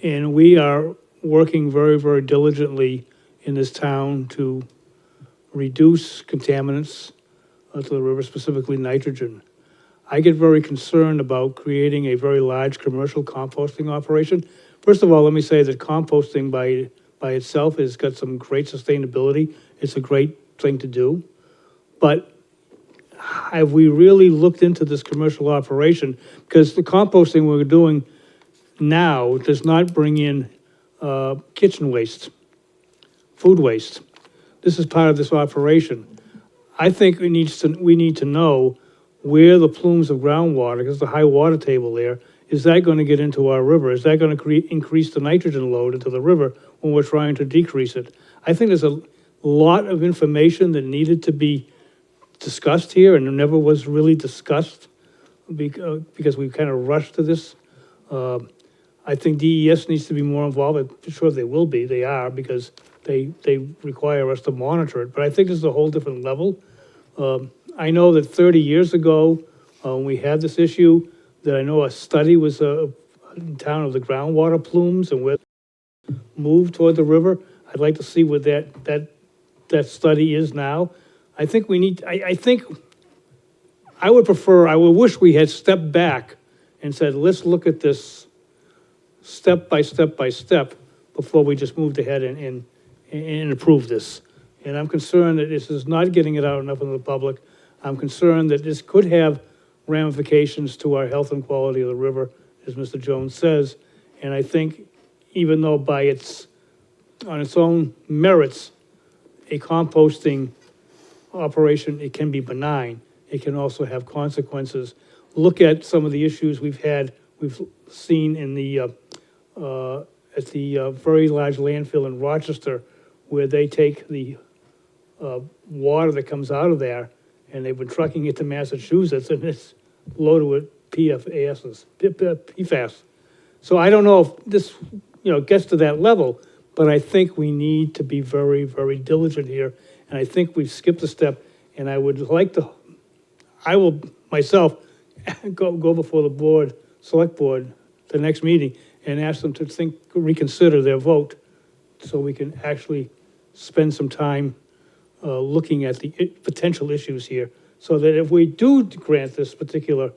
And we are working very, very diligently in this town to reduce contaminants to the river, specifically nitrogen. I get very concerned about creating a very large commercial composting operation. First of all, let me say that composting by itself has got some great sustainability. It's a great thing to do. But have we really looked into this commercial operation? Because the composting we're doing now does not bring in kitchen waste, food waste. This is part of this operation. I think we need to know where the plumes of groundwater, because the high water table there, is that going to get into our river? Is that going to increase the nitrogen load into the river when we're trying to decrease it? I think there's a lot of information that needed to be discussed here and never was really discussed because we kind of rushed to this. I think DES needs to be more involved. I'm sure they will be. They are, because they require us to monitor it. But I think this is a whole different level. I know that 30 years ago, when we had this issue, that I know a study was in town of the groundwater plumes and where they moved toward the river. I'd like to see what that study is now. I think we need, I think, I would wish we had stepped back and said, let's look at this step by step by step before we just moved ahead and approved this. And I'm concerned that this is not getting it out enough into the public. I'm concerned that this could have ramifications to our health and quality of the river, as Mr. Jones says. And I think even though on its own merits, a composting operation, it can be benign. It can also have consequences. Look at some of the issues we've seen in the, at the very large landfill in Rochester, where they take the water that comes out of there, and they've been trucking it to Massachusetts, and it's loaded with PFAS. So I don't know if this, gets to that level, but I think we need to be very, very diligent here, and I think we've skipped a step, and I would like to, I will myself go before the board, select board, the next meeting, and ask them to reconsider their vote, so we can actually spend some time looking at the potential issues here, so that if we do grant this particular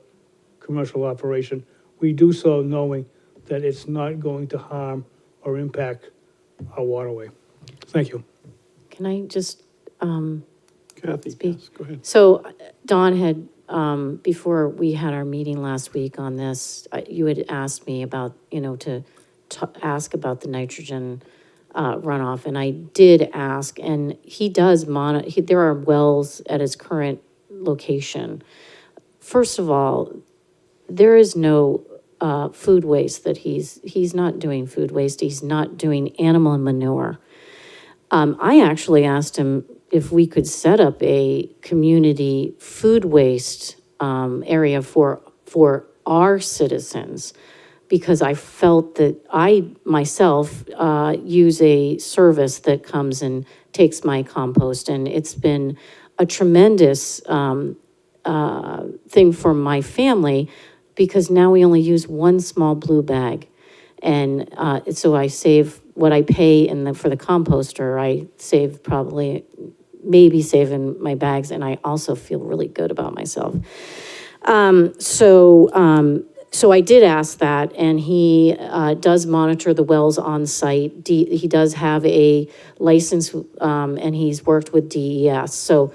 commercial operation, we do so knowing that it's not going to harm or impact our waterway. Thank you. Can I just, Kathy, speak? yes, go ahead. So Don had, before we had our meeting last week on this, you had asked me about, to ask about the nitrogen runoff, and I did ask, and he does there are wells at his current location. First of all, there is no food waste that he's not doing food waste, he's not doing animal manure. I actually asked him if we could set up a community food waste area for our citizens, because I felt that I myself use a service that comes and takes my compost, and it's been a tremendous thing for my family, because now we only use one small blue bag. And so I save what I pay for the composter, I save maybe save in my bags, and I also feel really good about myself. So I did ask that, and he does monitor the wells on site. He does have a license, and he's worked with DES. So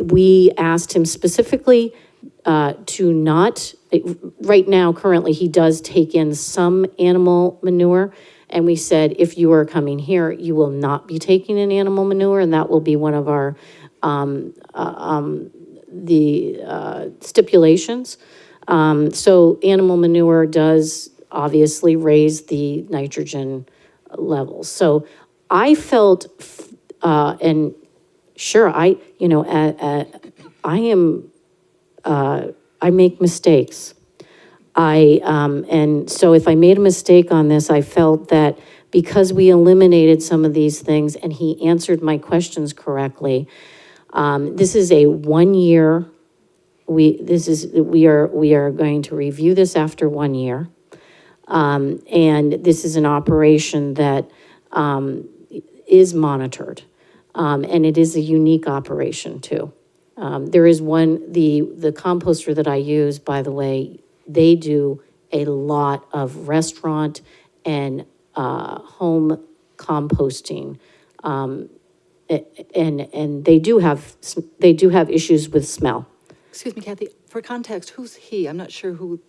we asked him specifically to not, right now, currently, he does take in some animal manure. And we said, if you are coming here, you will not be taking in animal manure, and that will be one of our stipulations. So animal manure does obviously raise the nitrogen levels. So I felt, and sure, I make mistakes. And so if I made a mistake on this, I felt that because we eliminated some of these things and he answered my questions correctly, this is a 1 year. We are going to review this after 1 year. And this is an operation that is monitored. And it is a unique operation too. There is the composter that I use, by the way, they do a lot of restaurant and home composting. And they do have issues with smell. Excuse me, Kathy, for context, who's he? I'm not sure who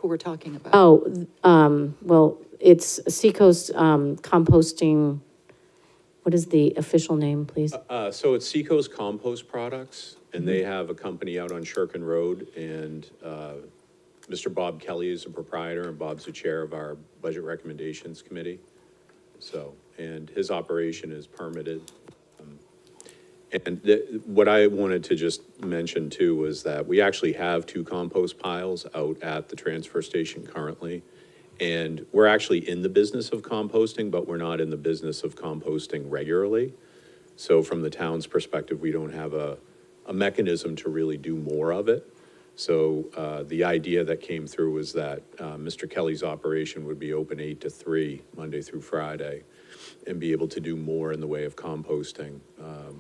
we're talking about. Oh, well, it's Seacoast Composting. What is the official name, please? So it's Seacoast Compost Products, and they have a company out on Shirkin Road, and Mr. Bob Kelly is a proprietor, and Bob's the chair of our Budget Recommendations Committee. So, and his operation is permitted. And what I wanted to just mention too was that we actually have 2 compost piles out at the transfer station currently. And we're actually in the business of composting, but we're not in the business of composting regularly. So from the town's perspective, we don't have a mechanism to really do more of it. So the idea that came through was that Mr. Kelly's operation would be open 8 to 3, Monday through Friday, and be able to do more in the way of composting,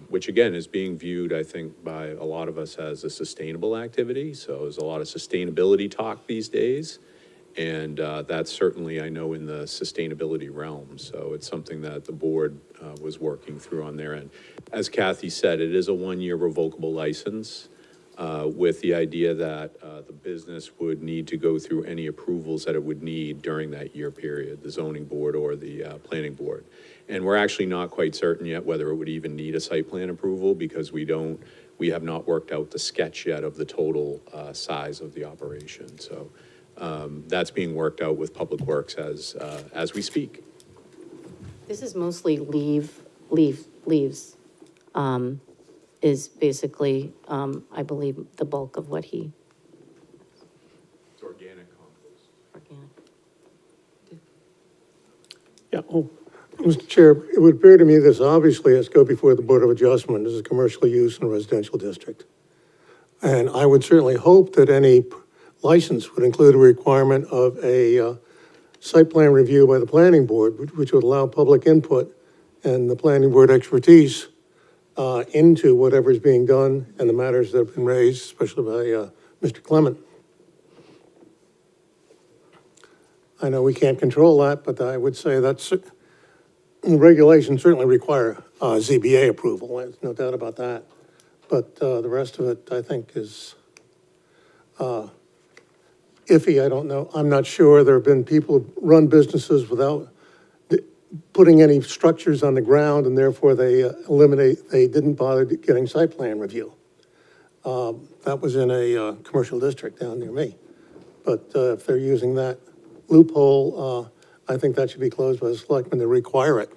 which again is being viewed, I think, by a lot of us as a sustainable activity. So there's a lot of sustainability talk these days. And that's certainly, I know, in the sustainability realm. So it's something that the board was working through on their end. As Kathy said, it is a 1-year revocable license. with the idea that the business would need to go through any approvals that it would need during that year period, the zoning board or the planning board. And we're actually not quite certain yet whether it would even need a site plan approval, because we have not worked out the sketch yet of the total size of the operation. So that's being worked out with Public Works as we speak. This is mostly leaves, is basically, I believe, the bulk of what he. It's organic compost. Organic. Yeah, oh, Mr. Chair, it would appear to me this obviously has to go before the Board of Adjustment. This is a commercial use in a residential district. And I would certainly hope that any license would include a requirement of a site plan review by the planning board, which would allow public input and the planning board expertise into whatever's being done and the matters that have been raised, especially by Mr. Clement. I know we can't control that, but I would say that's, the regulations certainly require ZBA approval, there's no doubt about that. But the rest of it, I think, is iffy. I don't know. I'm not sure. There have been people who run businesses without putting any structures on the ground, and therefore they didn't bother getting site plan review. That was in a commercial district down near me. But if they're using that loophole, I think that should be closed by the selectmen to require it.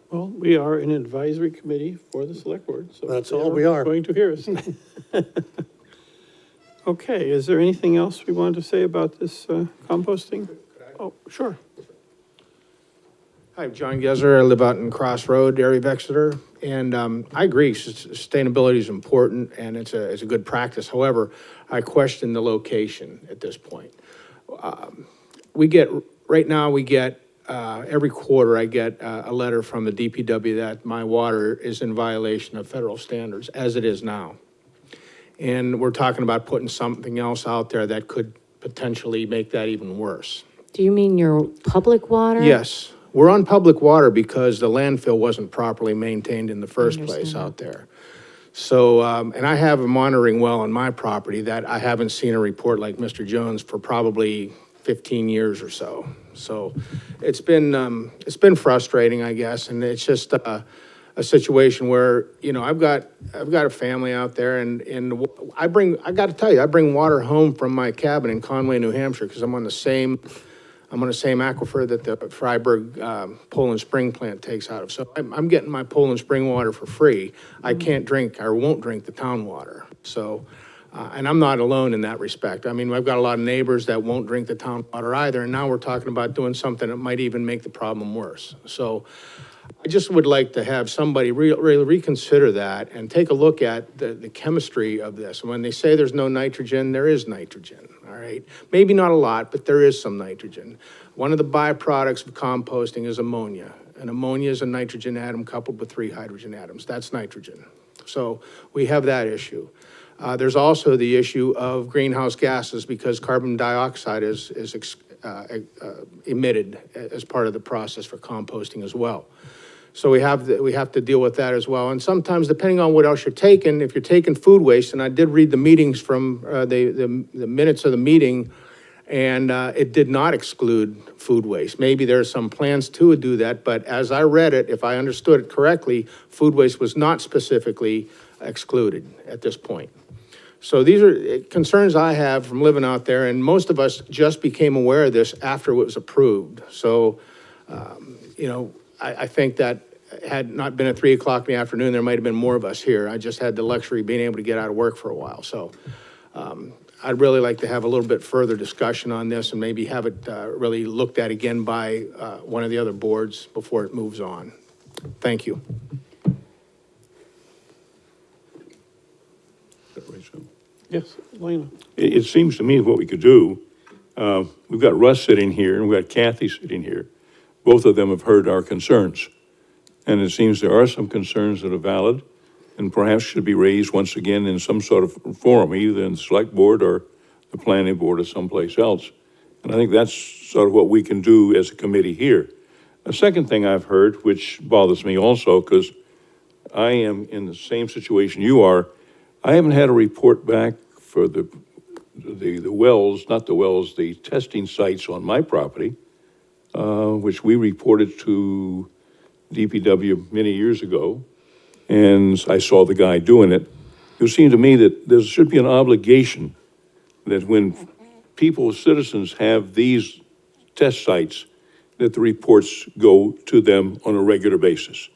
well, we are an advisory committee for the select board, so. That's they all we are. Going to hear us. Okay, is there anything else we wanted to say about this composting? Oh, sure. Hi, I'm John Gezer. I live out in Cross Road, area of Exeter, and I agree, sustainability is important and it's a good practice. However, I question the location at this point. Right now we get, every quarter I get a letter from the DPW that my water is in violation of federal standards, as it is now. And we're talking about putting something else out there that could potentially make that even worse. Do you mean your public water? Yes, we're on public water because the landfill wasn't properly maintained in the first place out there. So, and I have a monitoring well on my property that I haven't seen a report like Mr. Jones for probably 15 years or so. So it's been frustrating, I guess, and it's just a situation where, you know, I've got a family out there, and I got to tell you, I bring water home from my cabin in Conway, New Hampshire, because I'm on the same aquifer that the Freiburg Poland Spring plant takes out of. So I'm getting my Poland Spring water for free. I can't drink or won't drink the town water. So, and I'm not alone in that respect. I mean, I've got a lot of neighbors that won't drink the town water either, and now we're talking about doing something that might even make the problem worse. So I just would like to have somebody really reconsider that and take a look at the chemistry of this. When they say there's no nitrogen, there is nitrogen, all right? Maybe not a lot, but there is some nitrogen. One of the byproducts of composting is ammonia. And ammonia is a nitrogen atom coupled with 3 hydrogen atoms. That's nitrogen. So we have that issue. There's also the issue of greenhouse gases, because carbon dioxide is emitted as part of the process for composting as well. So we have to deal with that as well. And sometimes, depending on what else you're taking, if you're taking food waste, and I did read the meetings from the minutes of the meeting, and it did not exclude food waste. Maybe there's some plans to do that, but as I read it, if I understood it correctly, food waste was not specifically excluded at this point. So these are concerns I have from living out there, and most of us just became aware of this after it was approved. So, you know, I think that had not been at 3 o'clock in the afternoon, there might have been more of us here. I just had the luxury of being able to get out of work for a while. So I'd really like to have a little bit further discussion on this and maybe have it really looked at again by one of the other boards before it moves on. Thank you. Yes, Elena. It seems to me what we could do, we've got Russ sitting here and we've got Kathy sitting here. Both of them have heard our concerns. And it seems there are some concerns that are valid and perhaps should be raised once again in some sort of forum, either in the select board or the planning board or someplace else. And I think that's sort of what we can do as a committee here. A second thing I've heard, which bothers me also, because I am in the same situation you are. I haven't had a report back for the wells, not the wells, the testing sites on my property, which we reported to DPW many years ago, and I saw the guy doing it. It would seem to me that there should be an obligation that when people, citizens have these test sites, that the reports go to them on a regular basis.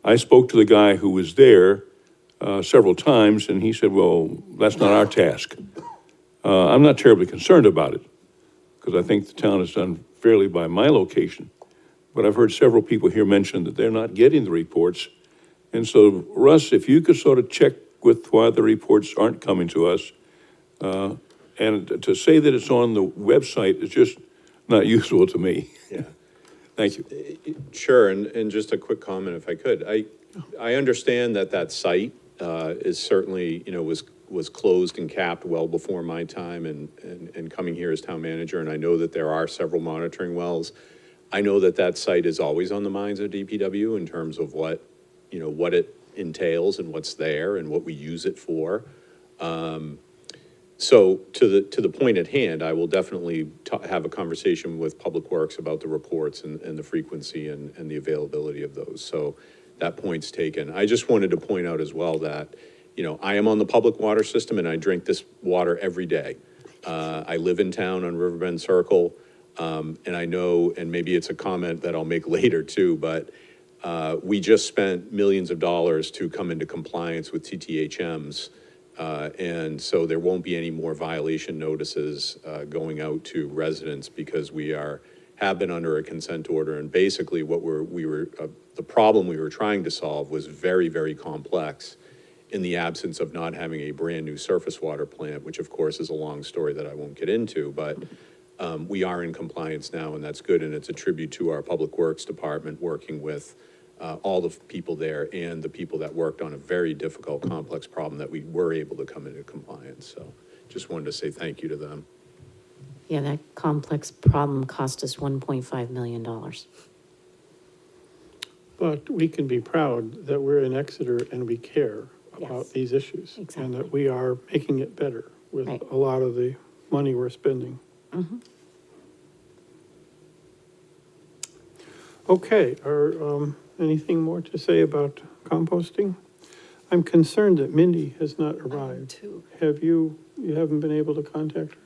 I spoke to the guy who was there several times, and he said, well, that's not our task. I'm not terribly concerned about it, because I think the town has done fairly by my location. But I've heard several people here mention that they're not getting the reports. And so, Russ, if you could sort of check with why the reports aren't coming to us, and to say that it's on the website is just not useful to me. Yeah. Thank you. Sure, and just a quick comment if I could. I understand that site is certainly, was closed and capped well before my time and coming here as town manager, and I know that there are several monitoring wells. I know that site is always on the minds of DPW in terms of what it entails and what's there and what we use it for. So to the point at hand, I will definitely have a conversation with Public Works about the reports and the frequency and the availability of those. So that point's taken. I just wanted to point out as well that, I am on the public water system and I drink this water every day. I live in town on Riverbend Circle, and I know, and maybe it's a comment that I'll make later too, but we just spent millions of dollars to come into compliance with TTHMs. And so there won't be any more violation notices going out to residents because we have been under a consent order. And basically what the problem we were trying to solve was very, very complex in the absence of not having a brand new surface water plant, which of course is a long story that I won't get into, but we are in compliance now, and that's good. And it's a tribute to our Public Works Department working with all the people there and the people that worked on a very difficult, complex problem that we were able to come into compliance. So just wanted to say thank you to them. Yeah, that complex problem cost us $1.5 million. But we can be proud that we're in Exeter and we care about Yes, these issues. exactly. And that we are making it better with Right. a lot of the money we're spending. Mhm. Okay, anything more to say about composting? I'm concerned that Mindy has not arrived. Too. You haven't been able to contact her?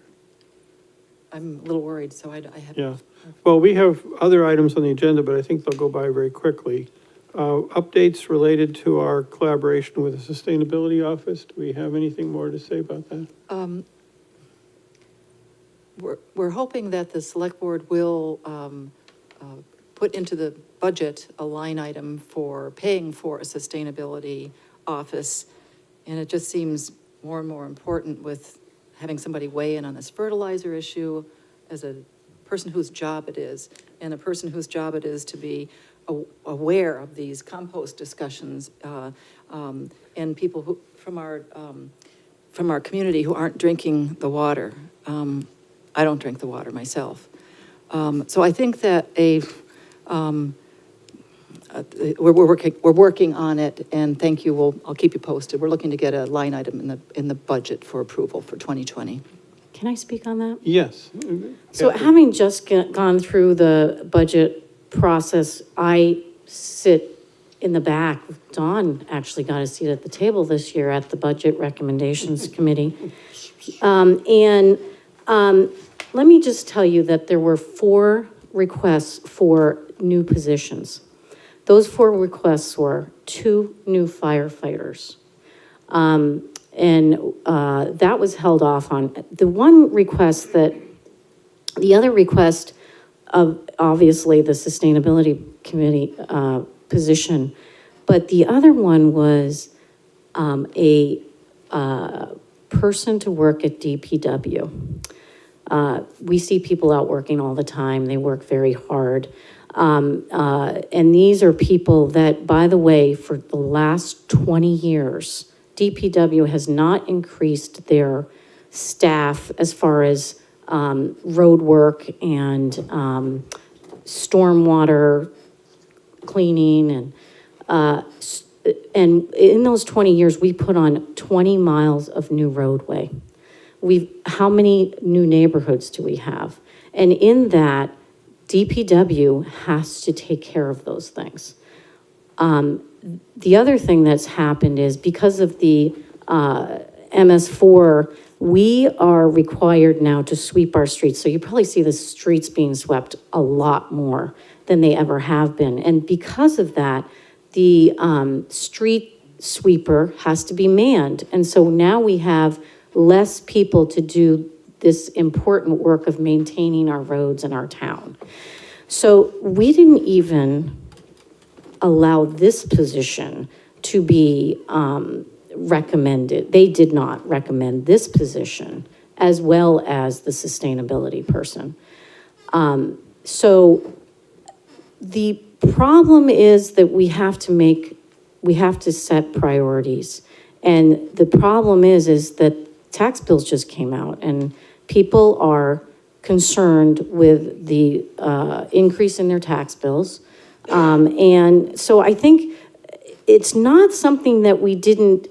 I'm a little worried, so I haven't. Yeah. Well, we have other items on the agenda, but I think they'll go by very quickly. Updates related to our collaboration with the Sustainability Office. Do we have anything more to say about that? We're hoping that the select board will put into the budget a line item for paying for a sustainability office. And it just seems more and more important with having somebody weigh in on this fertilizer issue as a person whose job it is, and a person whose job it is to be aware of these compost discussions, and people who, from our community who aren't drinking the water. I don't drink the water myself. So I think that we're working on it, and thank you, I'll keep you posted. We're looking to get a line item in the budget for approval for 2020. Can I speak on that? Yes. So having just gone through the budget process, I sit in the back. Dawn actually got a seat at the table this year at the Budget Recommendations Committee. Let me just tell you that there were 4 requests for new positions. Those 4 requests were 2 new firefighters. That was held off on. The other request of, obviously, the Sustainability Committee position, but the other one was a person to work at DPW. We see people out working all the time. They work very hard. And these are people that, by the way, for the last 20 years, DPW has not increased their staff as far as road work and stormwater cleaning. And and in those 20 years, we put on 20 miles of new roadway. How many new neighborhoods do we have? And in that, DPW has to take care of those things. The other thing that's happened is because of the MS4, we are required now to sweep our streets. So you probably see the streets being swept a lot more than they ever have been. And because of that, the street sweeper has to be manned. And so now we have less people to do this important work of maintaining our roads in our town. So we didn't even allow this position to be recommended. They did not recommend this position as well as the sustainability person. So the problem is that we have to set priorities. And the problem is that tax bills just came out and people are concerned with the increase in their tax bills. And so I think it's not something that we didn't,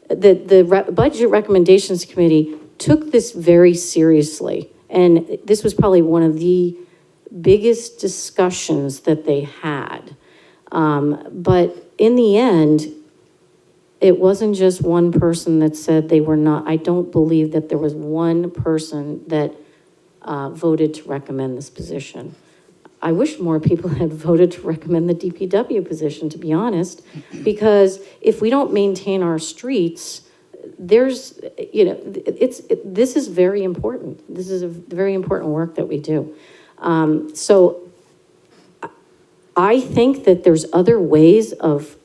the Budget Recommendations Committee took this very seriously. And this was probably one of the biggest discussions that they had. But in the end, it wasn't just one person that said they were not, I don't believe that there was one person that voted to recommend this position. I wish more people had voted to recommend the DPW position, to be honest, because if we don't maintain our streets, there's, this is very important. This is a very important work that we do. So I think that there's other ways of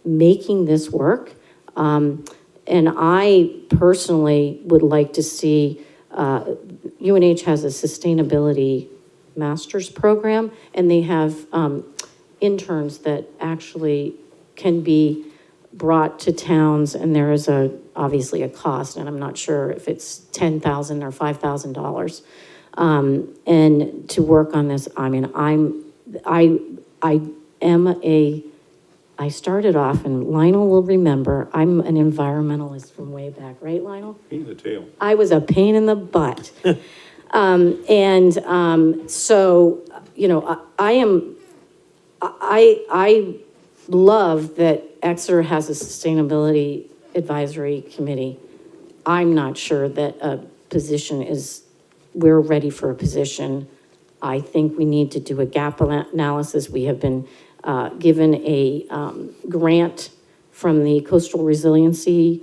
making this work. And I personally would like to see, UNH has a sustainability master's program, and they have interns that actually can be brought to towns, and there is obviously a cost, and I'm not sure if it's $10,000 or $5,000. And to work on this, I mean, I started off, and Lionel will remember, I'm an environmentalist from way back, right, Lionel? Pain in the tail. I was a pain in the butt. So, I love that Exeter has a sustainability advisory committee. I'm not sure that a position we're ready for a position. I think we need to do a gap analysis. We have been given a grant from the Coastal Resiliency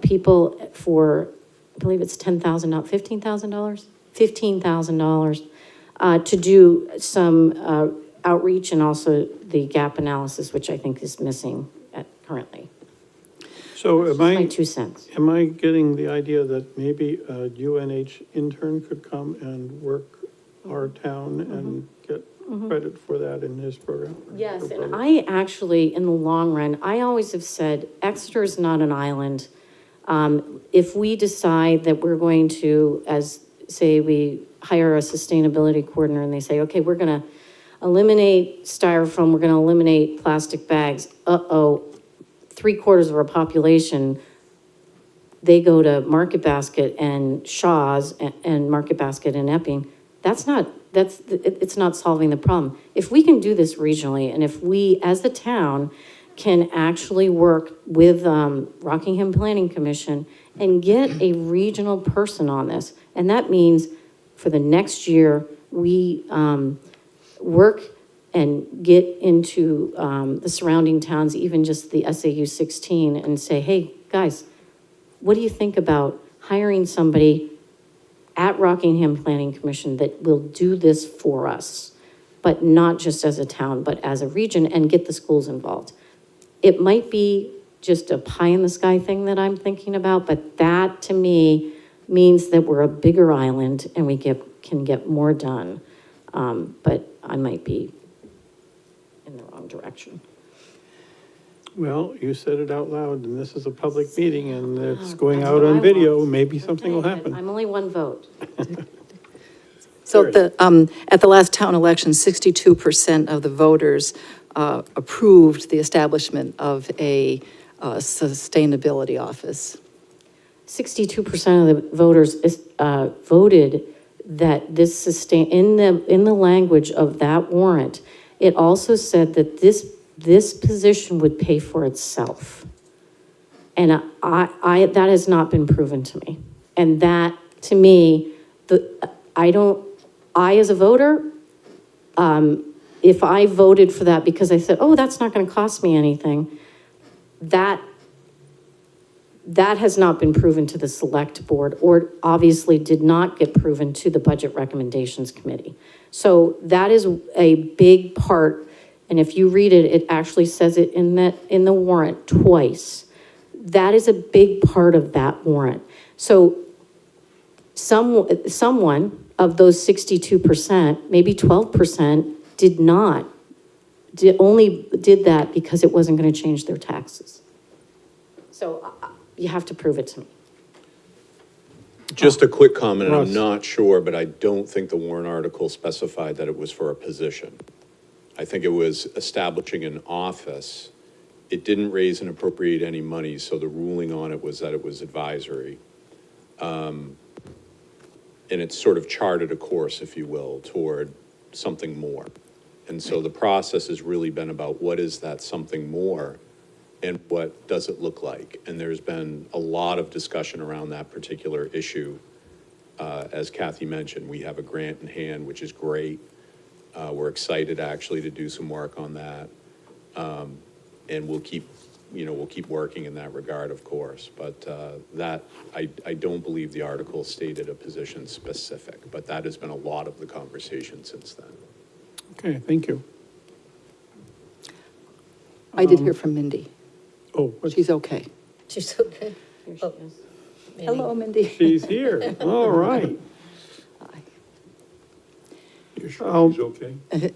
people for, I believe it's $15,000 to do some outreach and also the gap analysis, which I think is missing currently. So My 2 cents. am I getting the idea that maybe a UNH intern could come and work our town and get credit for that in his program? Yes, and I actually, in the long run, I always have said Exeter is not an island. If we decide that we're going to, as say we hire a sustainability coordinator and they say, okay, we're going to eliminate styrofoam, we're going to eliminate plastic bags. 3/4 of our population, they go to Market Basket and Shaw's and Market Basket and Epping. It's not solving the problem. If we can do this regionally, and if we, as the town, can actually work with Rockingham Planning Commission and get a regional person on this, and that means for the next year, we work and get into the surrounding towns, even just the SAU 16, and say, hey, guys, what do you think about hiring somebody at Rockingham Planning Commission that will do this for us, but not just as a town, but as a region, and get the schools involved? It might be just a pie in the sky thing that I'm thinking about, but that to me means that we're a bigger island and we can get more done. But I might be in the wrong direction. Well, you said it out loud, and this is a public meeting, and it's going out on video, maybe something will happen. I'm only one vote. So at the last town election, 62% of the voters approved the establishment of a sustainability office. 62% of the voters voted that this in the language of that warrant, it also said that this position would pay for itself. And that has not been proven to me. And that, to me, I as a voter, if I voted for that because I said, oh, that's not gonna cost me anything, that has not been proven to the select board, or obviously did not get proven to the Budget Recommendations Committee. So that is a big part, and if you read it, it actually says it in the warrant twice. That is a big part of that warrant. So someone of those 62%, maybe 12%, only did that because it wasn't gonna change their taxes. So you have to prove it to me. Just a quick comment, and Russ. I'm not sure, but I don't think the warrant article specified that it was for a position. I think it was establishing an office. It didn't raise and appropriate any money, so the ruling on it was that it was advisory. And it sort of charted a course, if you will, toward something more. And so the process has really been about what is that something more and what does it look like? And there's been a lot of discussion around that particular issue. As Kathy mentioned, we have a grant in hand, which is great. We're excited actually to do some work on that. And we'll keep working in that regard, of course. But I don't believe the article stated a position specific, but that has been a lot of the conversation since then. Okay, thank you. I did hear from Mindy. Oh, She's okay. She's okay. Here she Oh, is. Hello, Mindy. she's here. All right. Hi. You Oh. sure he's okay?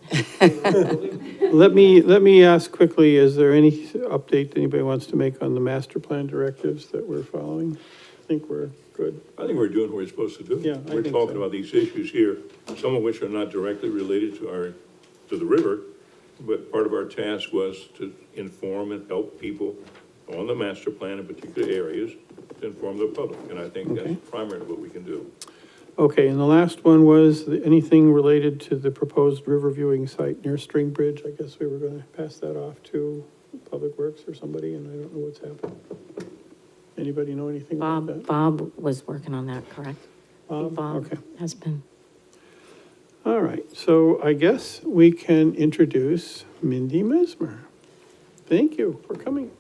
Let me ask quickly, is there any update anybody wants to make on the master plan directives that we're following? I think we're good. I think we're doing what we're supposed to do. Yeah, I We're think talking so. about these issues here, some of which are not directly related to the river, but part of our task was to inform and help people on the master plan in particular areas, to inform the public, and I think Okay. that's primarily what we can do. Okay, and the last one was anything related to the proposed river viewing site near String Bridge. I guess we were gonna pass that off to Public Works or somebody, and I don't know what's happened. Anybody know anything about that? Bob was working on that, correct? Bob? Okay. Has been. All right, so I guess we can introduce Mindy Mesmer. Thank you for coming.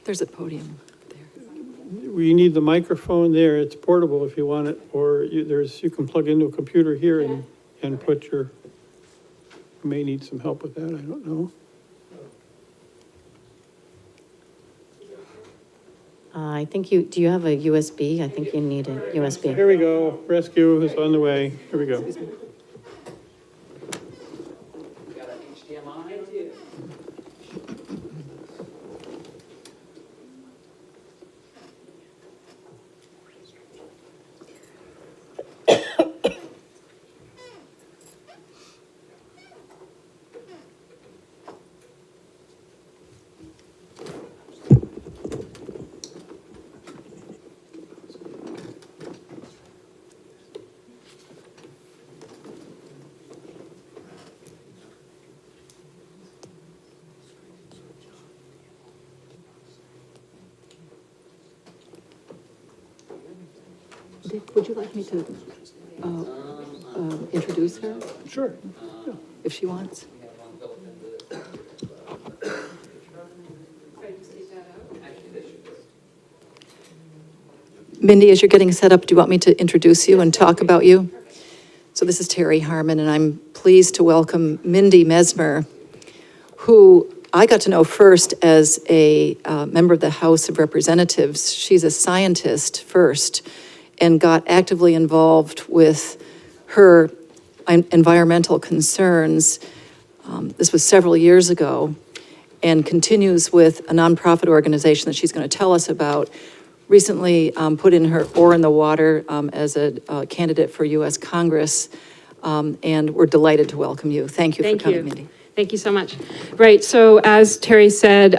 There's a podium there. We need the microphone there. It's portable if you want it, or you can plug into a computer here and put you may need some help with that, I don't know. I think do you have a USB? I think you need a USB. Here we go, rescue is on the way, here we go. Dick, would you like me to introduce her, Sure. if she wants? Mindy, as you're getting set up, do you want me to introduce you and talk about you? So this is Terry Harmon, and I'm pleased to welcome Mindy Mesmer, who I got to know first as a member of the House of Representatives. She's a scientist first, and got actively involved with her environmental concerns. This was several years ago, and continues with a nonprofit organization that she's going to tell us about. Recently put in her oar in the water as a candidate for U.S. Congress, and we're delighted to welcome you. Thank you for coming, Mindy. Thank you so much. Right, so as Terry said,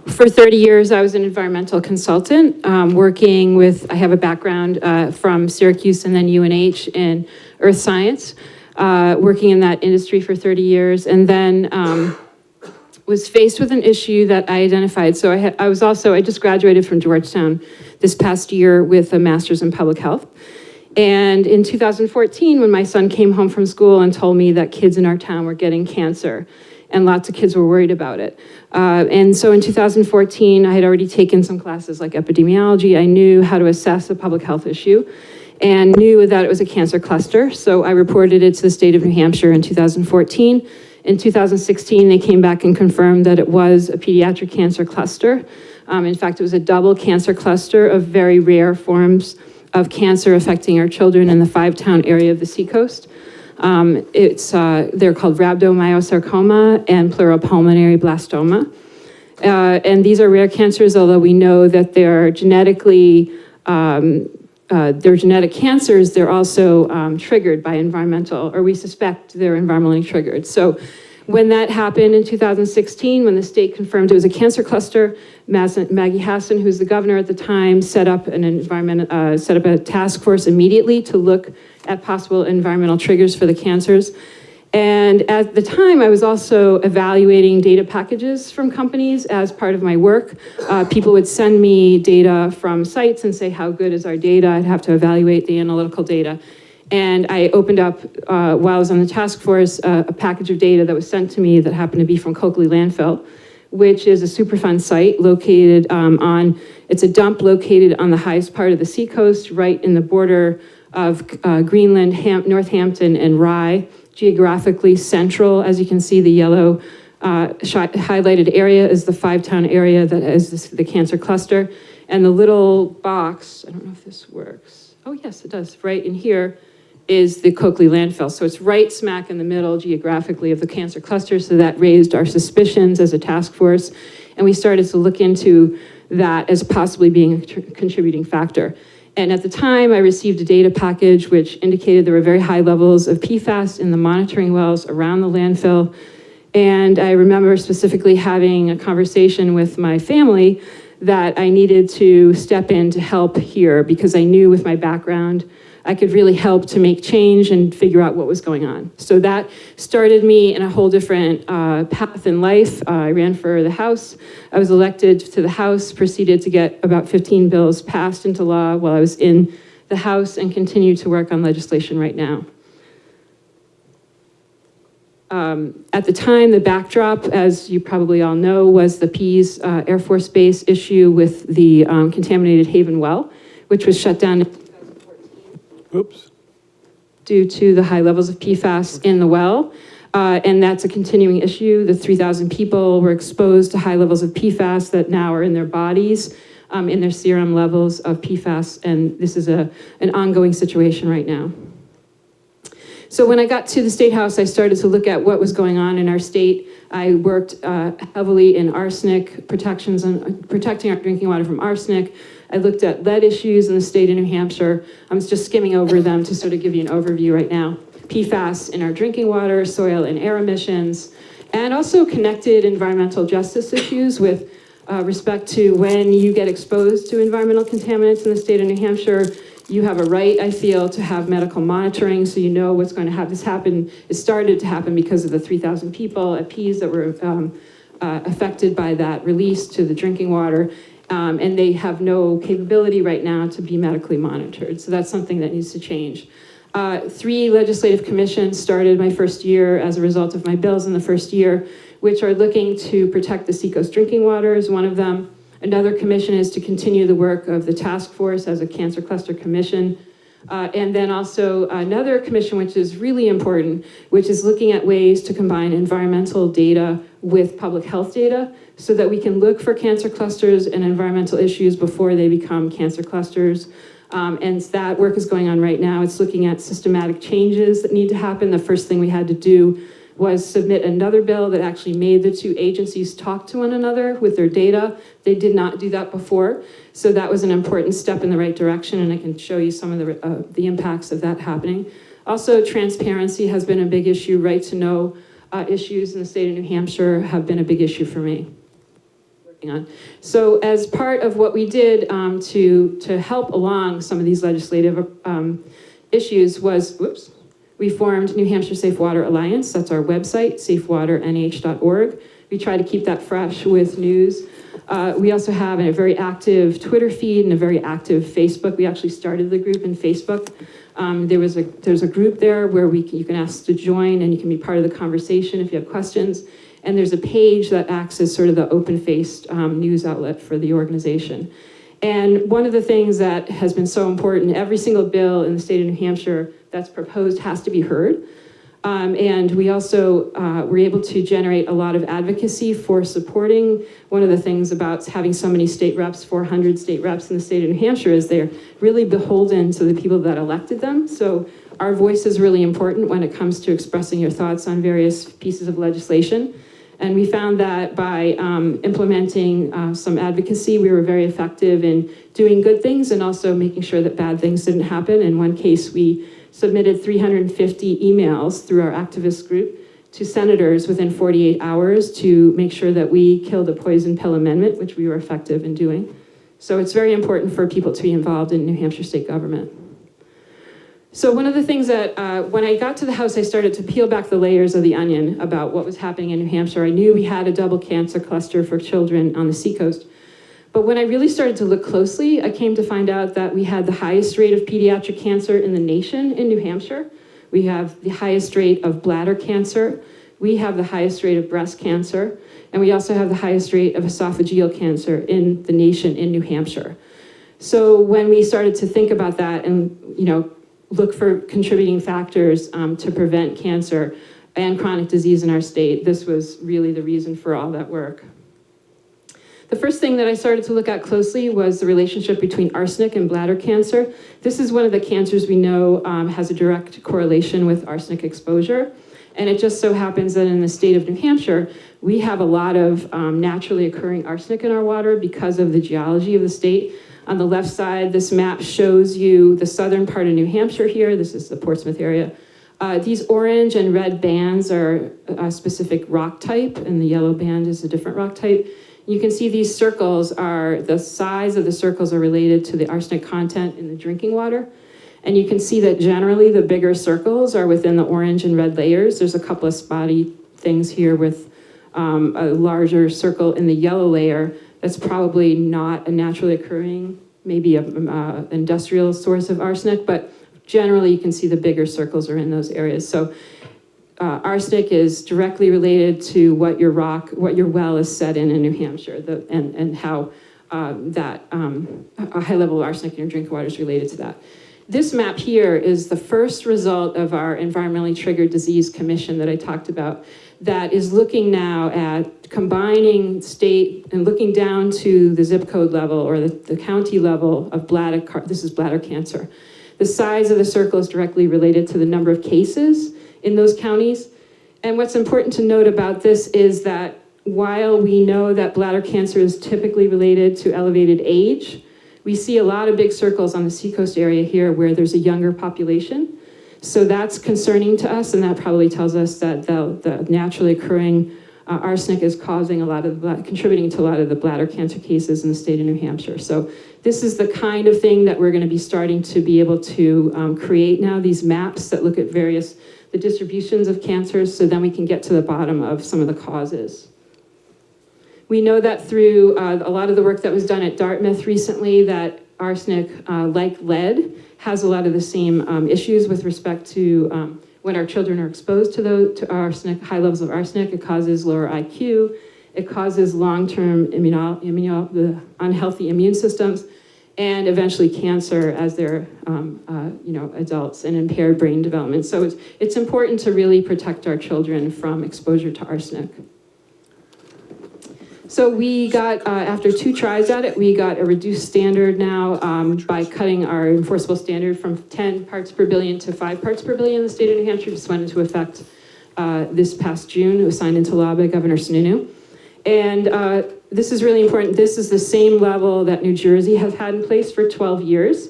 for 30 years, I was an environmental consultant, working with, I have a background from Syracuse and then UNH in earth science, working in that industry for 30 years, and then was faced with an issue that I identified. So I just graduated from Georgetown this past year with a master's in public health. And in 2014, when my son came home from school and told me that kids in our town were getting cancer, and lots of kids were worried about it. And so in 2014, I had already taken some classes like epidemiology. I knew how to assess a public health issue and knew that it was a cancer cluster. So I reported it to the state of New Hampshire in 2014. In 2016, they came back and confirmed that it was a pediatric cancer cluster. In fact, it was a double cancer cluster of very rare forms of cancer affecting our children in the 5-town area of the seacoast. They're called rhabdomyosarcoma and pleuropulmonary blastoma. And these are rare cancers, although we know that they're genetically, they're genetic cancers, they're also triggered by environmental, or we suspect they're environmentally triggered. So when that happened in 2016, when the state confirmed it was a cancer cluster, Maggie Hassan, who's the governor at the time, set up a task force immediately to look at possible environmental triggers for the cancers. And at the time, I was also evaluating data packages from companies as part of my work. People would send me data from sites and say, how good is our data? I'd have to evaluate the analytical data. And I opened up, while I was on the task force, a package of data that was sent to me that happened to be from Coakley Landfill, which is a Superfund site located it's a dump located on the highest part of the seacoast, right in the border of Greenland, Northampton, and Rye, geographically central. As you can see, the yellow highlighted area is the 5-town area that is the cancer cluster. And the little box, I don't know if this works. Oh, yes, it does. Right in here is the Coakley landfill. So it's right smack in the middle geographically of the cancer cluster. So that raised our suspicions as a task force. And we started to look into that as possibly being a contributing factor. And at the time, I received a data package which indicated there were very high levels of PFAS in the monitoring wells around the landfill. And I remember specifically having a conversation with my family that I needed to step in to help here because I knew with my background, I could really help to make change and figure out what was going on. So that started me in a whole different path in life. I ran for the House. I was elected to the House, proceeded to get about 15 bills passed into law while I was in the House and continue to work on legislation right now. At the time, the backdrop, as you probably all know, was the Pease Air Force Base issue with the contaminated Haven well, which was shut down in 2014. Oops. Due to the high levels of PFAS in the well. And that's a continuing issue. The 3,000 people were exposed to high levels of PFAS that now are in their bodies, in their serum levels of PFAS. And this is an ongoing situation right now. So when I got to the State House, I started to look at what was going on in our state. I worked heavily in arsenic protections and protecting our drinking water from arsenic. I looked at lead issues in the state of New Hampshire. I'm just skimming over them to sort of give you an overview right now. PFAS in our drinking water, soil and air emissions, and also connected environmental justice issues with respect to when you get exposed to environmental contaminants in the state of New Hampshire. You have a right, I feel, to have medical monitoring so you know what's going to have this happen. It started to happen because of the 3,000 people at Pease that were affected by that release to the drinking water. And they have no capability right now to be medically monitored. So that's something that needs to change. 3 legislative commissions started my first year as a result of my bills in the first year, which are looking to protect the seacoast drinking water is one of them. Another commission is to continue the work of the task force as a cancer cluster commission. And then also another commission, which is really important, which is looking at ways to combine environmental data with public health data so that we can look for cancer clusters and environmental issues before they become cancer clusters. And that work is going on right now. It's looking at systematic changes that need to happen. The first thing we had to do was submit another bill that actually made the 2 agencies talk to one another with their data. They did not do that before. So that was an important step in the right direction, and I can show you some of the impacts of that happening. Also, transparency has been a big issue, right to know issues in the state of New Hampshire have been a big issue for me. On. So as part of what we did to help along some of these legislative issues was, we formed New Hampshire Safe Water Alliance. That's our website, safewaternh.org. We try to keep that fresh with news. We also have a very active Twitter feed and a very active Facebook. We actually started the group in Facebook. There's a group there where you can ask to join and you can be part of the conversation if you have questions. And there's a page that acts as sort of the open-faced news outlet for the organization. And one of the things that has been so important, every single bill in the state of New Hampshire that's proposed has to be heard. And we also were able to generate a lot of advocacy for supporting. One of the things about having so many state reps, 400 state reps in the state of New Hampshire, is they're really beholden to the people that elected them. So our voice is really important when it comes to expressing your thoughts on various pieces of legislation. And we found that by implementing some advocacy, we were very effective in doing good things and also making sure that bad things didn't happen. In one case, we submitted 350 emails through our activist group to senators within 48 hours to make sure that we killed the poison pill amendment, which we were effective in doing. So it's very important for people to be involved in New Hampshire state government. So one of the things that, when I got to the House, I started to peel back the layers of the onion about what was happening in New Hampshire. I knew we had a double cancer cluster for children on the seacoast. But when I really started to look closely, I came to find out that we had the highest rate of pediatric cancer in the nation in New Hampshire. We have the highest rate of bladder cancer. We have the highest rate of breast cancer. And we also have the highest rate of esophageal cancer in the nation in New Hampshire. So when we started to think about that and, look for contributing factors to prevent cancer and chronic disease in our state, this was really the reason for all that work. The first thing that I started to look at closely was the relationship between arsenic and bladder cancer. This is one of the cancers we know has a direct correlation with arsenic exposure. And it just so happens that in the state of New Hampshire, we have a lot of naturally occurring arsenic in our water because of the geology of the state. On the left side, this map shows you the southern part of New Hampshire here. This is the Portsmouth area. These orange and red bands are a specific rock type, and the yellow band is a different rock type. You can see these circles the size of the circles are related to the arsenic content in the drinking water. And you can see that generally the bigger circles are within the orange and red layers. There's a couple of spotty things here with a larger circle in the yellow layer. That's probably not a naturally occurring, maybe an industrial source of arsenic, but generally you can see the bigger circles are in those areas. So arsenic is directly related to what your well is set in New Hampshire, and how a high level of arsenic in your drinking water is related to that. This map here is the first result of our environmentally triggered disease commission that I talked about, that is looking now at combining state and looking down to the zip code level or the county level of this is bladder cancer. The size of the circle is directly related to the number of cases in those counties. And what's important to note about this is that while we know that bladder cancer is typically related to elevated age, we see a lot of big circles on the seacoast area here where there's a younger population. So that's concerning to us, and that probably tells us that the naturally occurring arsenic is contributing to a lot of the bladder cancer cases in the state of New Hampshire. So this is the kind of thing that we're going to be starting to be able to create now, these maps that look at the distributions of cancers, so then we can get to the bottom of some of the causes. We know that through a lot of the work that was done at Dartmouth recently, that arsenic, like lead, has a lot of the same issues with respect to when our children are exposed to arsenic, high levels of arsenic. It causes lower IQ. It causes long-term unhealthy immune systems, and eventually cancer as they're adults, and impaired brain development. So it's important to really protect our children from exposure to arsenic. So we got, after 2 tries at it, we got a reduced standard now by cutting our enforceable standard from 10 parts per billion to 5 parts per billion in the state of New Hampshire. Just went into effect this past June. It was signed into law by Governor Sununu. And this is really important. This is the same level that New Jersey has had in place for 12 years.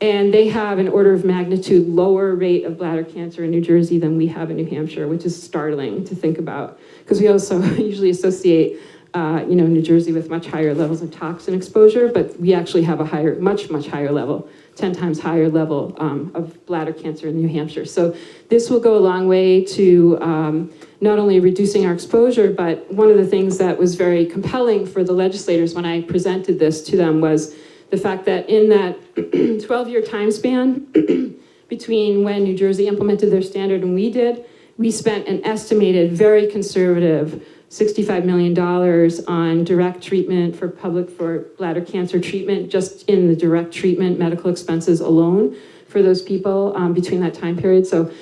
And they have an order of magnitude lower rate of bladder cancer in New Jersey than we have in New Hampshire, which is startling to think about. Because we also usually associate, New Jersey with much higher levels of toxin exposure, but we actually have a higher, much higher level, 10 times higher level of bladder cancer in New Hampshire. So this will go a long way to not only reducing our exposure, but one of the things that was very compelling for the legislators when I presented this to them was the fact that in that 12-year time span between when New Jersey implemented their standard and we did, we spent an estimated, very conservative $65 million on direct treatment for bladder cancer treatment, just in the direct treatment medical expenses alone for those people between that time period. So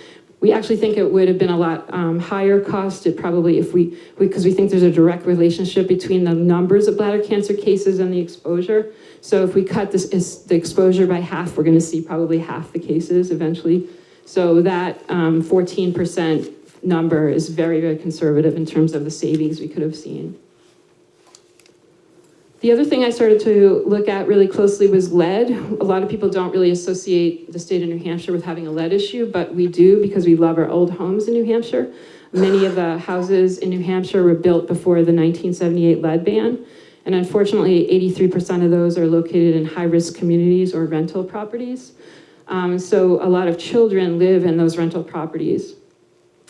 we actually think it would have been a lot higher cost. It probably, because we think there's a direct relationship between the numbers of bladder cancer cases and the exposure. So if we cut the exposure by half, we're going to see probably half the cases eventually. So that 14% number is very, very conservative in terms of the savings we could have seen. The other thing I started to look at really closely was lead. A lot of people don't really associate the state of New Hampshire with having a lead issue, but we do because we love our old homes in New Hampshire. Many of the houses in New Hampshire were built before the 1978 lead ban. And unfortunately, 83% of those are located in high-risk communities or rental properties. So a lot of children live in those rental properties.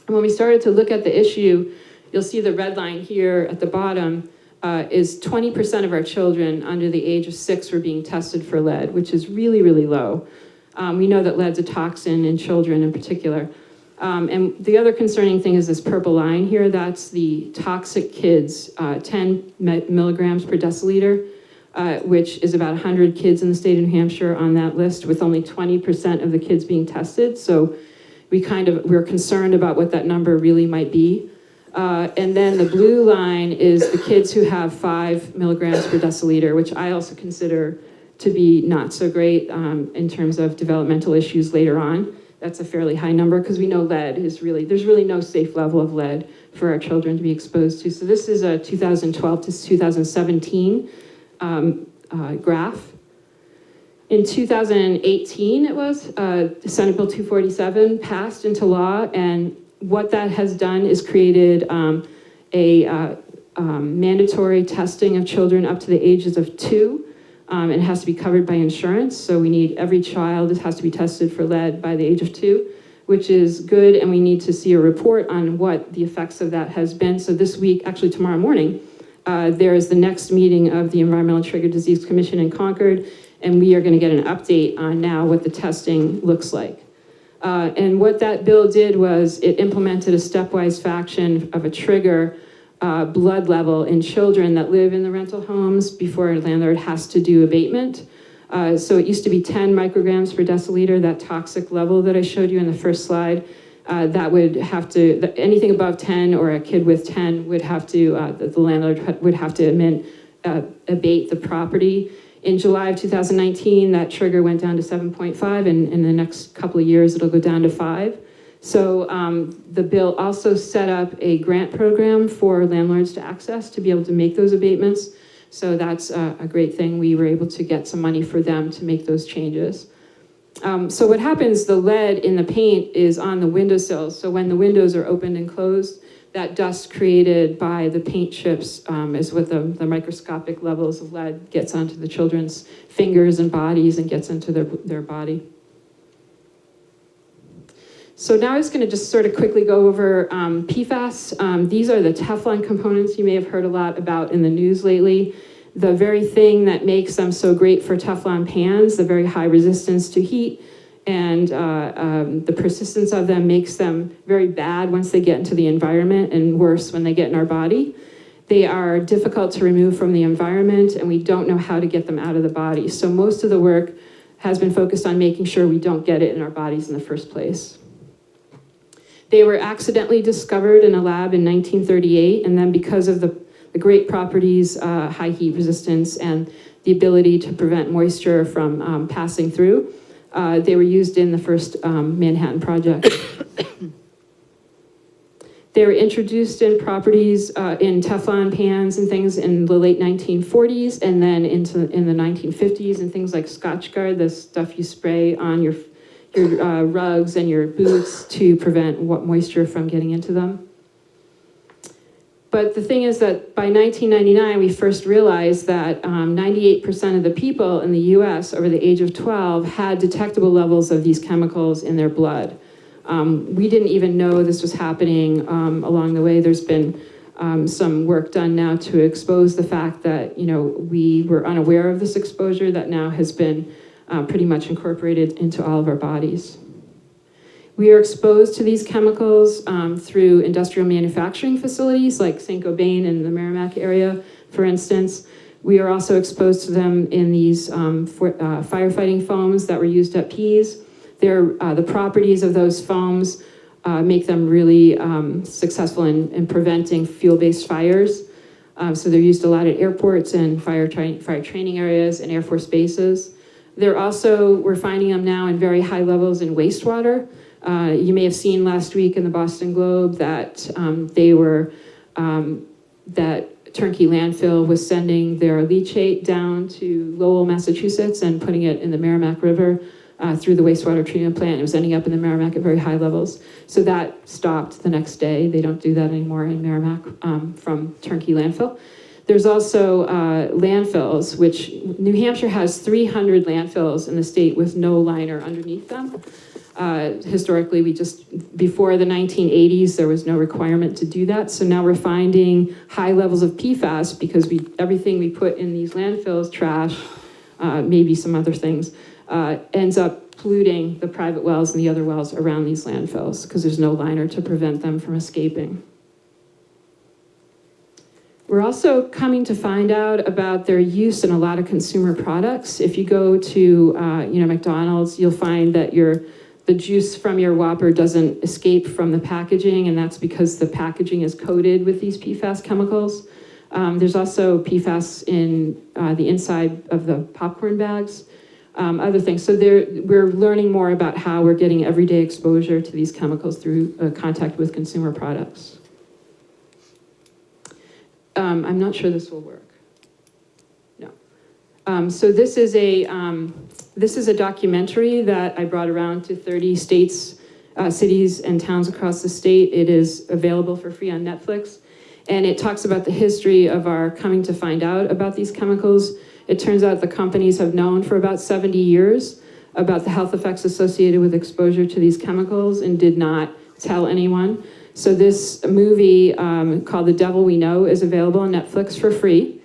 And when we started to look at the issue, you'll see the red line here at the bottom is 20% of our children under the age of 6 were being tested for lead, which is really, really low. We know that lead's a toxin in children in particular. And the other concerning thing is this purple line here. That's the toxic kids, 10 milligrams per deciliter, which is about 100 kids in the state of New Hampshire on that list, with only 20% of the kids being tested. So we're concerned about what that number really might be. And then the blue line is the kids who have 5 milligrams per deciliter, which I also consider to be not so great in terms of developmental issues later on. That's a fairly high number because we know lead is there's really no safe level of lead for our children to be exposed to. So this is a 2012 to 2017 graph. In 2018, it was, Senate Bill 247 passed into law, and what that has done is created mandatory testing of children up to the ages of 2. It has to be covered by insurance, so we need every child has to be tested for lead by the age of 2, which is good, and we need to see a report on what the effects of that has been. So this week, actually tomorrow morning, there is the next meeting of the Environmental Trigger Disease Commission in Concord, and we are going to get an update on now what the testing looks like. And what that bill did was it implemented a stepwise fashion of a trigger blood level in children that live in the rental homes before a landlord has to do abatement. So it used to be 10 micrograms per deciliter, that toxic level that I showed you in the first slide. That would have to, anything above 10 or a kid with 10 would have to, the landlord would have to abate the property. In July of 2019, that trigger went down to 7.5, and in the next couple of years, it'll go down to 5. So the bill also set up a grant program for landlords to access to be able to make those abatements. So that's a great thing. We were able to get some money for them to make those changes. So what happens, the lead in the paint is on the windowsills. So when the windows are opened and closed, that dust created by the paint chips is what the microscopic levels of lead gets onto the children's fingers and bodies and gets into their body. So now I'm just going to just sort of quickly go over PFAS. These are the Teflon components you may have heard a lot about in the news lately. The very thing that makes them so great for Teflon pans, the very high resistance to heat, and the persistence of them makes them very bad once they get into the environment and worse when they get in our body. They are difficult to remove from the environment, and we don't know how to get them out of the body. So most of the work has been focused on making sure we don't get it in our bodies in the first place. They were accidentally discovered in a lab in 1938, and then because of the great properties, high heat resistance, and the ability to prevent moisture from passing through, they were used in the first Manhattan Project. They were introduced in properties in Teflon pans and things in the late 1940s, and then in the 1950s, and things like Scotchgard, the stuff you spray on your rugs and your boots to prevent moisture from getting into them. But the thing is that by 1999, we first realized that 98% of the people in the US over the age of 12 had detectable levels of these chemicals in their blood. We didn't even know this was happening along the way. There's been some work done now to expose the fact that, we were unaware of this exposure that now has been pretty much incorporated into all of our bodies. We are exposed to these chemicals through industrial manufacturing facilities like Saint-Gobain in the Merrimack area, for instance. We are also exposed to them in these firefighting foams that were used at Pease. The properties of those foams make them really successful in preventing fuel-based fires. So they're used a lot at airports and fire training areas and Air Force bases. We're finding them now in very high levels in wastewater. You may have seen last week in the Boston Globe that that Turnkey Landfill was sending their leachate down to Lowell, Massachusetts, and putting it in the Merrimack River through the wastewater treatment plant. It was ending up in the Merrimack at very high levels. So that stopped the next day. They don't do that anymore in Merrimack from Turnkey Landfill. There's also landfills, which New Hampshire has 300 landfills in the state with no liner underneath them. Historically, before the 1980s, there was no requirement to do that. So now we're finding high levels of PFAS because everything we put in these landfills, trash, maybe some other things, ends up polluting the private wells and the other wells around these landfills because there's no liner to prevent them from escaping. We're also coming to find out about their use in a lot of consumer products. If you go to McDonald's, you'll find that the juice from your Whopper doesn't escape from the packaging, and that's because the packaging is coated with these PFAS chemicals. There's also PFAS in the inside of the popcorn bags, other things. So we're learning more about how we're getting everyday exposure to these chemicals through contact with consumer products. I'm not sure this will work. No. So this is a documentary that I brought around to 30 states, cities, and towns across the state. It is available for free on Netflix, and it talks about the history of our coming to find out about these chemicals. It turns out the companies have known for about 70 years about the health effects associated with exposure to these chemicals and did not tell anyone. So this movie called The Devil We Know is available on Netflix for free.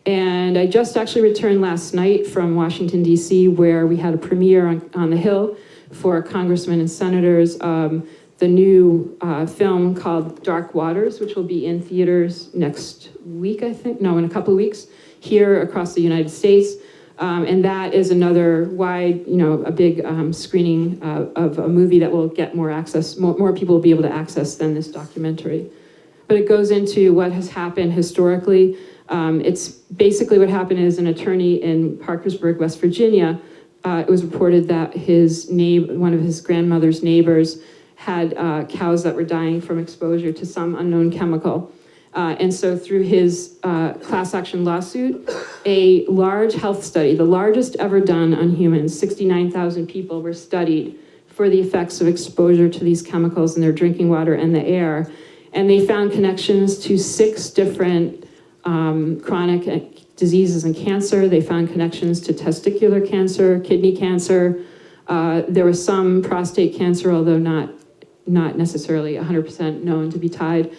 And I just actually returned last night from Washington, D.C., where we had a premiere on the Hill for congressmen and senators, the new film called Dark Waters, which will be in theaters next week, I think. No, in a couple of weeks, here across the United States. And that is another wide, a big screening of a movie that will get more access, more people will be able to access than this documentary. But it goes into what has happened historically. It's basically what happened is an attorney in Parkersburg, West Virginia, it was reported that one of his grandmother's neighbors had cows that were dying from exposure to some unknown chemical. And so through his class action lawsuit, a large health study, the largest ever done on humans, 69,000 people were studied for the effects of exposure to these chemicals in their drinking water and the air. And they found connections to 6 different chronic diseases and cancer. They found connections to testicular cancer, kidney cancer. There was some prostate cancer, although not necessarily 100% known to be tied.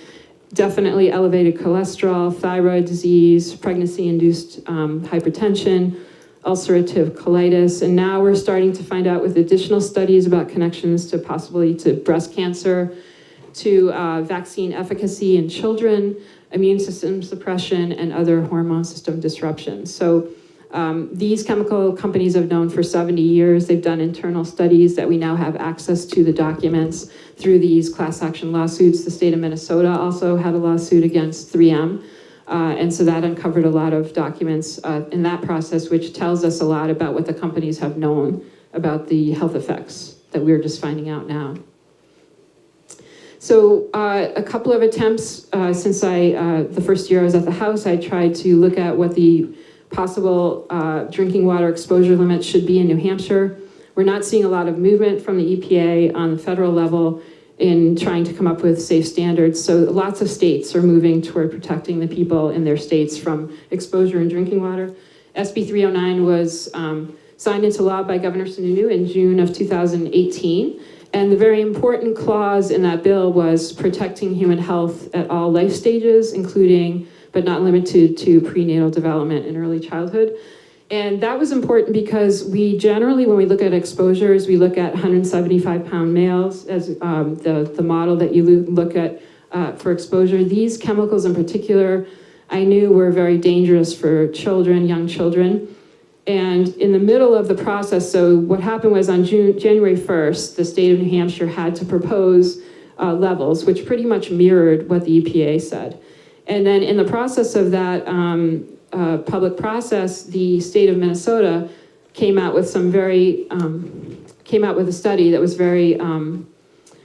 Definitely elevated cholesterol, thyroid disease, pregnancy-induced hypertension, ulcerative colitis, and now we're starting to find out with additional studies about connections to possibly to breast cancer, to vaccine efficacy in children, immune system suppression, and other hormone system disruptions. So these chemical companies have known for 70 years. They've done internal studies that we now have access to the documents through these class action lawsuits. The state of Minnesota also had a lawsuit against 3M. And so that uncovered a lot of documents in that process, which tells us a lot about what the companies have known about the health effects that we're just finding out now. So a couple of attempts since the first year I was at the House, I tried to look at what the possible drinking water exposure limits should be in New Hampshire. We're not seeing a lot of movement from the EPA on the federal level in trying to come up with safe standards. So lots of states are moving toward protecting the people in their states from exposure in drinking water. SB 309 was signed into law by Governor Sununu in June of 2018. And the very important clause in that bill was protecting human health at all life stages, including, but not limited to, prenatal development and early childhood. And that was important because we generally, when we look at exposures, we look at 175-pound males as the model that you look at for exposure. These chemicals in particular, I knew were very dangerous for children, young children. And in the middle of the process, so what happened was on January 1st, the state of New Hampshire had to propose levels, which pretty much mirrored what the EPA said. And then in the process of that public process, the state of Minnesota came out with a study that was very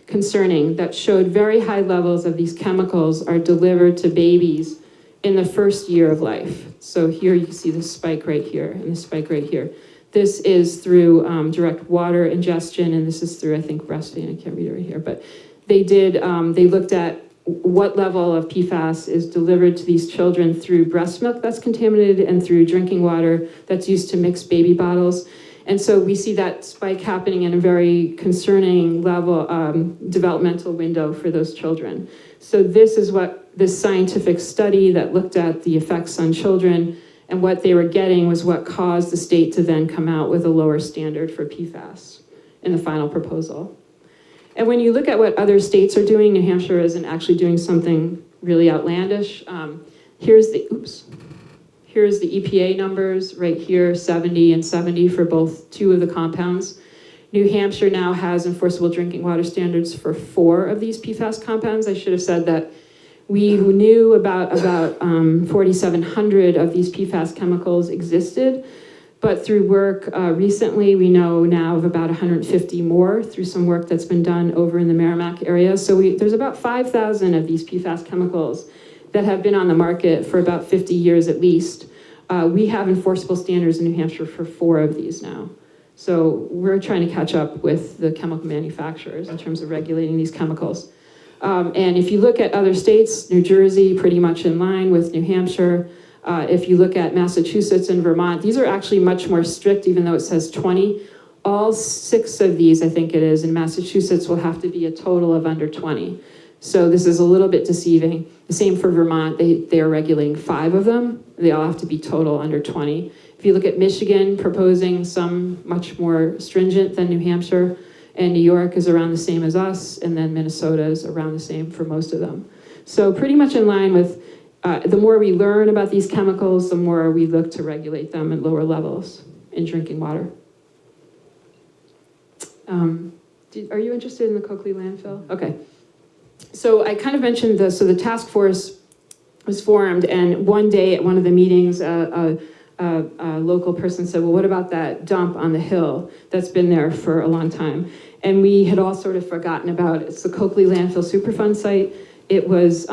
concerning, that showed very high levels of these chemicals are delivered to babies in the first year of life. So here you can see the spike right here and the spike right here. This is through direct water ingestion, and this is through, I think, breastfeeding. I can't read it right here, but they looked at what level of PFAS is delivered to these children through breast milk that's contaminated and through drinking water that's used to mix baby bottles. And so we see that spike happening in a very concerning level, developmental window for those children. So this is what this scientific study that looked at the effects on children, and what they were getting was what caused the state to then come out with a lower standard for PFAS in the final proposal. And when you look at what other states are doing, New Hampshire isn't actually doing something really outlandish. Here's the EPA numbers right here, 70 and 70 for two of the compounds. New Hampshire now has enforceable drinking water standards for 4 of these PFAS compounds. I should have said that we knew about 4,700 of these PFAS chemicals existed, but through work recently, we know now of about 150 more through some work that's been done over in the Merrimack area. So there's about 5,000 of these PFAS chemicals that have been on the market for about 50 years at least. We have enforceable standards in New Hampshire for 4 of these now. So we're trying to catch up with the chemical manufacturers in terms of regulating these chemicals. And if you look at other states, New Jersey, pretty much in line with New Hampshire. If you look at Massachusetts and Vermont, these are actually much more strict, even though it says 20. All 6 of these, I think it is, in Massachusetts will have to be a total of under 20. So this is a little bit deceiving. The same for Vermont, they are regulating 5 of them. They all have to be total under 20. If you look at Michigan, proposing some much more stringent than New Hampshire, and New York is around the same as us, and then Minnesota is around the same for most of them. So pretty much in line with, the more we learn about these chemicals, the more we look to regulate them at lower levels in drinking water. Are you interested in the Coakley landfill? Okay. So I kind of mentioned this, so the task force was formed, and one day at one of the meetings, a local person said, well, what about that dump on the hill that's been there for a long time? And we had all sort of forgotten about it. It's the Coakley Landfill Superfund site. It was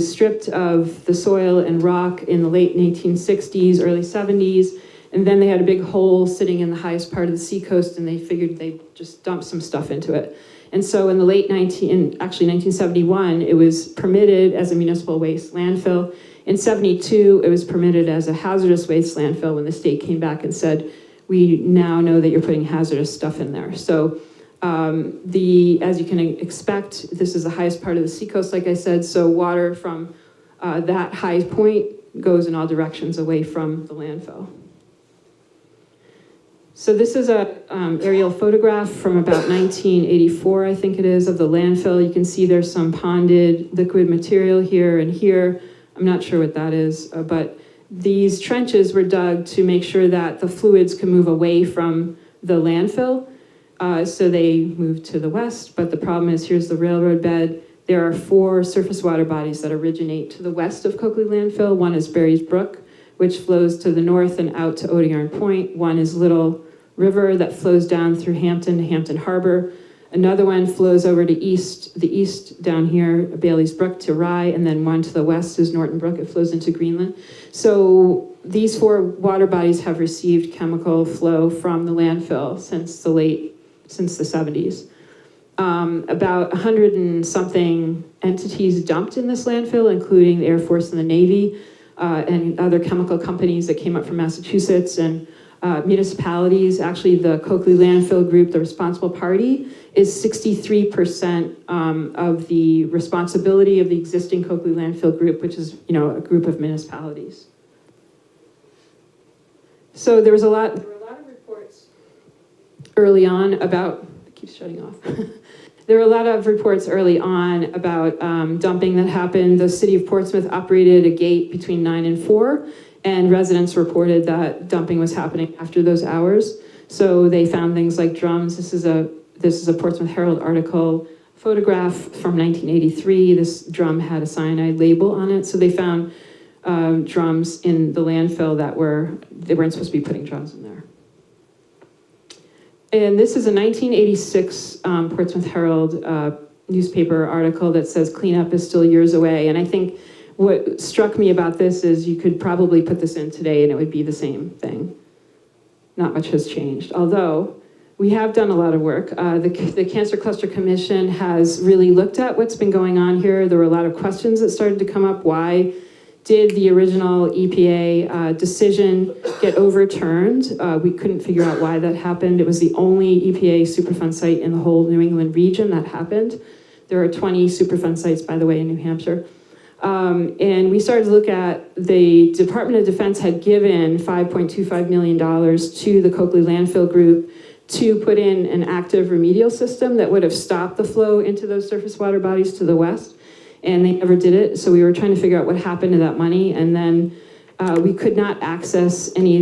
stripped of the soil and rock in the late 1960s, early 70s, and then they had a big hole sitting in the highest part of the seacoast, and they figured they'd just dump some stuff into it. And so in the late 1971, it was permitted as a municipal waste landfill. In 72, it was permitted as a hazardous waste landfill when the state came back and said, we now know that you're putting hazardous stuff in there. So as you can expect, this is the highest part of the seacoast, like I said, so water from that high point goes in all directions away from the landfill. So this is a aerial photograph from about 1984, I think it is, of the landfill. You can see there's some ponded liquid material here and here. I'm not sure what that is, but these trenches were dug to make sure that the fluids could move away from the landfill. So they moved to the west, but the problem is here's the railroad bed. There are 4 surface water bodies that originate to the west of Coakley Landfill. One is Berry's Brook, which flows to the north and out to Odiarn Point. One is Little River that flows down through Hampton to Hampton Harbor. Another one flows over to the east down here, Bailey's Brook to Rye, and then one to the west is Norton Brook. It flows into Greenland. So these 4 water bodies have received chemical flow from the landfill since the 70s. About 100 and something entities dumped in this landfill, including the Air Force and the Navy, and other chemical companies that came up from Massachusetts and municipalities. Actually, the Coakley Landfill Group, the responsible party, is 63% of the responsibility of the existing Coakley Landfill Group, which is, a group of municipalities. So there were a lot of reports early on about, it keeps shutting off. There were a lot of reports early on about dumping that happened. The city of Portsmouth operated a gate between 9 and 4, and residents reported that dumping was happening after those hours. So they found things like drums. This is a Portsmouth Herald article photograph from 1983. This drum had a cyanide label on it. So they found drums in the landfill they weren't supposed to be putting drums in there. And this is a 1986 Portsmouth Herald newspaper article that says cleanup is still years away. And I think what struck me about this is you could probably put this in today and it would be the same thing. Not much has changed, although we have done a lot of work. The Cancer Cluster Commission has really looked at what's been going on here. There were a lot of questions that started to come up. Why did the original EPA decision get overturned? We couldn't figure out why that happened. It was the only EPA Superfund site in the whole New England region that happened. There are 20 Superfund sites, by the way, in New Hampshire. And we started to look at the Department of Defense had given $5.25 million to the Coakley Landfill Group to put in an active remedial system that would have stopped the flow into those surface water bodies to the west. And they never did it. So we were trying to figure out what happened to that money. And then we could not access any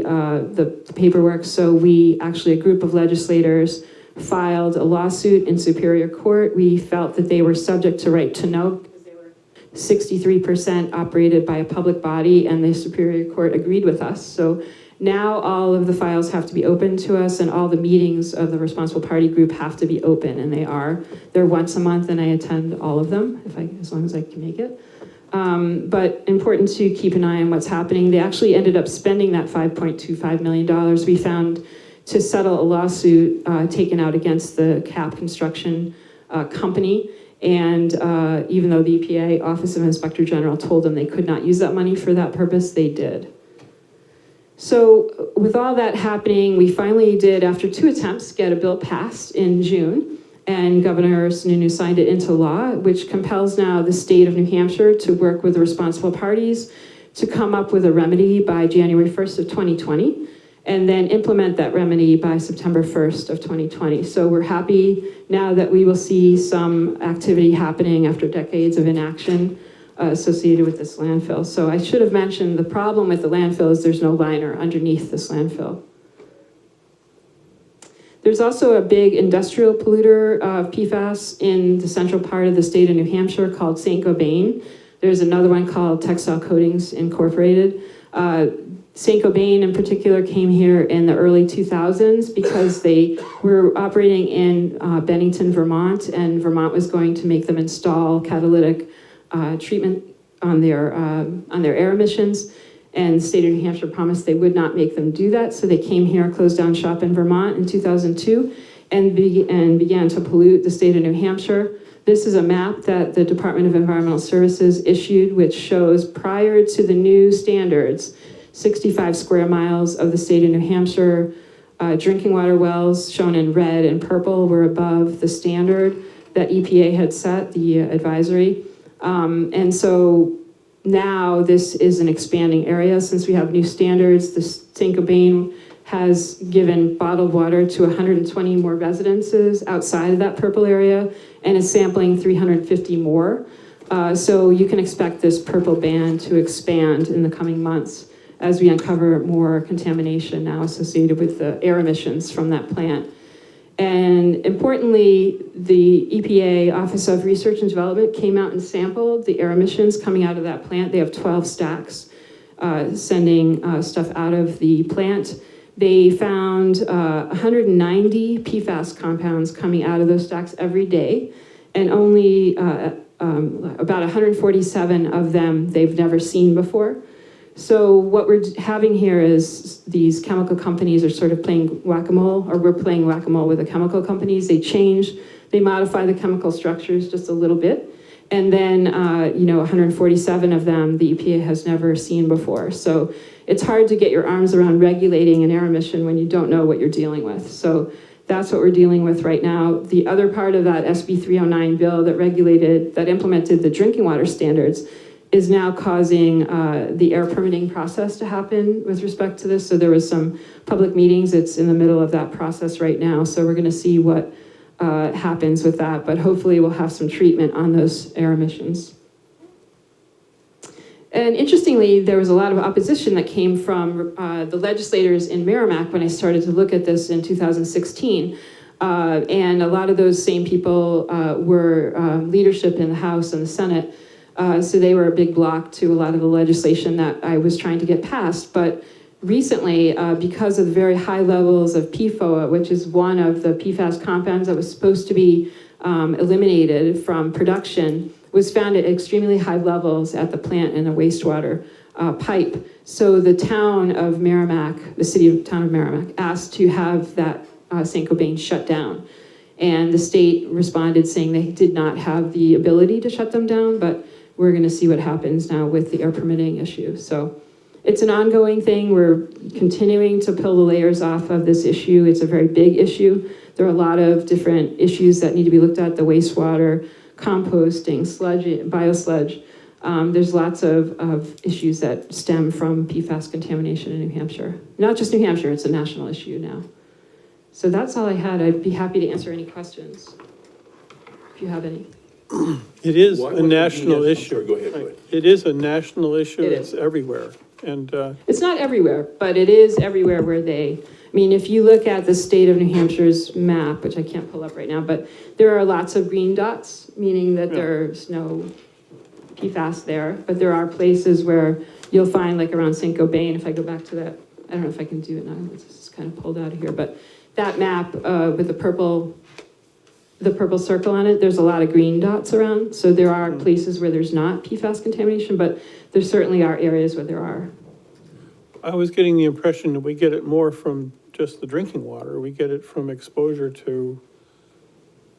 of the paperwork. So we actually, a group of legislators filed a lawsuit in Superior Court. We felt that they were subject to right to know because they were 63% operated by a public body, and the Superior Court agreed with us. So now all of the files have to be open to us, and all the meetings of the responsible party group have to be open, and they are. They're once a month, and I attend all of them, as long as I can make it. But important to keep an eye on what's happening. They actually ended up spending that $5.25 million. We found to settle a lawsuit taken out against the CAP construction company. And even though the EPA Office of Inspector General told them they could not use that money for that purpose, they did. So with all that happening, we finally did, after 2 attempts, get a bill passed in June. And Governor Sununu signed it into law, which compels now the state of New Hampshire to work with the responsible parties to come up with a remedy by January 1st of 2020, and then implement that remedy by September 1st of 2020. So we're happy now that we will see some activity happening after decades of inaction associated with this landfill. So I should have mentioned the problem with the landfill is there's no liner underneath this landfill. There's also a big industrial polluter of PFAS in the central part of the state of New Hampshire called St. Gobain. There's another one called Textile Coatings Incorporated. St. Gobain in particular came here in the early 2000s because they were operating in Bennington, Vermont, and Vermont was going to make them install catalytic treatment on their air emissions. And the state of New Hampshire promised they would not make them do that. So they came here, closed down shop in Vermont in 2002, and began to pollute the state of New Hampshire. This is a map that the Department of Environmental Services issued, which shows prior to the new standards, 65 square miles of the state of New Hampshire drinking water wells, shown in red and purple, were above the standard that EPA had set, the advisory. And so now this is an expanding area. Since we have new standards, the St. Gobain has given bottled water to 120 more residences outside of that purple area and is sampling 350 more. So you can expect this purple band to expand in the coming months as we uncover more contamination now associated with the air emissions from that plant. And importantly, the EPA Office of Research and Development came out and sampled the air emissions coming out of that plant. They have 12 stacks sending stuff out of the plant. They found 190 PFAS compounds coming out of those stacks every day, and only about 147 of them they've never seen before. So what we're having here is these chemical companies are sort of playing whack-a-mole, or we're playing whack-a-mole with the chemical companies. They modify the chemical structures just a little bit. And then, 147 of them the EPA has never seen before. So it's hard to get your arms around regulating an air emission when you don't know what you're dealing with. So that's what we're dealing with right now. The other part of that SB 309 bill that implemented the drinking water standards is now causing the air permitting process to happen with respect to this. So there was some public meetings. It's in the middle of that process right now. So we're going to see what happens with that, but hopefully we'll have some treatment on those air emissions. And interestingly, there was a lot of opposition that came from the legislators in Merrimack when I started to look at this in 2016. And a lot of those same people were leadership in the House and the Senate. So they were a big block to a lot of the legislation that I was trying to get passed. But recently, because of the very high levels of PFOA, which is one of the PFAS compounds that was supposed to be eliminated from production, was found at extremely high levels at the plant and the wastewater pipe. So the town of Merrimack, the town of Merrimack, asked to have that St. Cobain shut down. And the state responded saying they did not have the ability to shut them down, but we're gonna see what happens now with the air permitting issue. So it's an ongoing thing. We're continuing to peel the layers off of this issue. It's a very big issue. There are a lot of different issues that need to be looked at, the wastewater, composting, sludge, biosludge. There's lots of issues that stem from PFAS contamination in New Hampshire. Not just New Hampshire, it's a national issue now. So that's all I had. I'd be happy to answer any questions, if you have any. It is a national I'm issue. sorry, go ahead. It is a national issue. It It's is. everywhere. And It's not everywhere, but it is everywhere where if you look at the state of New Hampshire's map, which I can't pull up right now, but there are lots of green dots, meaning that there's no PFAS there, but there are places where you'll find, like around St. Cobain, if I go back to that, I don't know if I can do it now, it's just kind of pulled out of here, but that map with the purple circle on it, there's a lot of green dots around, so there are places where there's not PFAS contamination, but there certainly are areas where there are. I was getting the impression that we get it more from just the drinking water. We get it from exposure to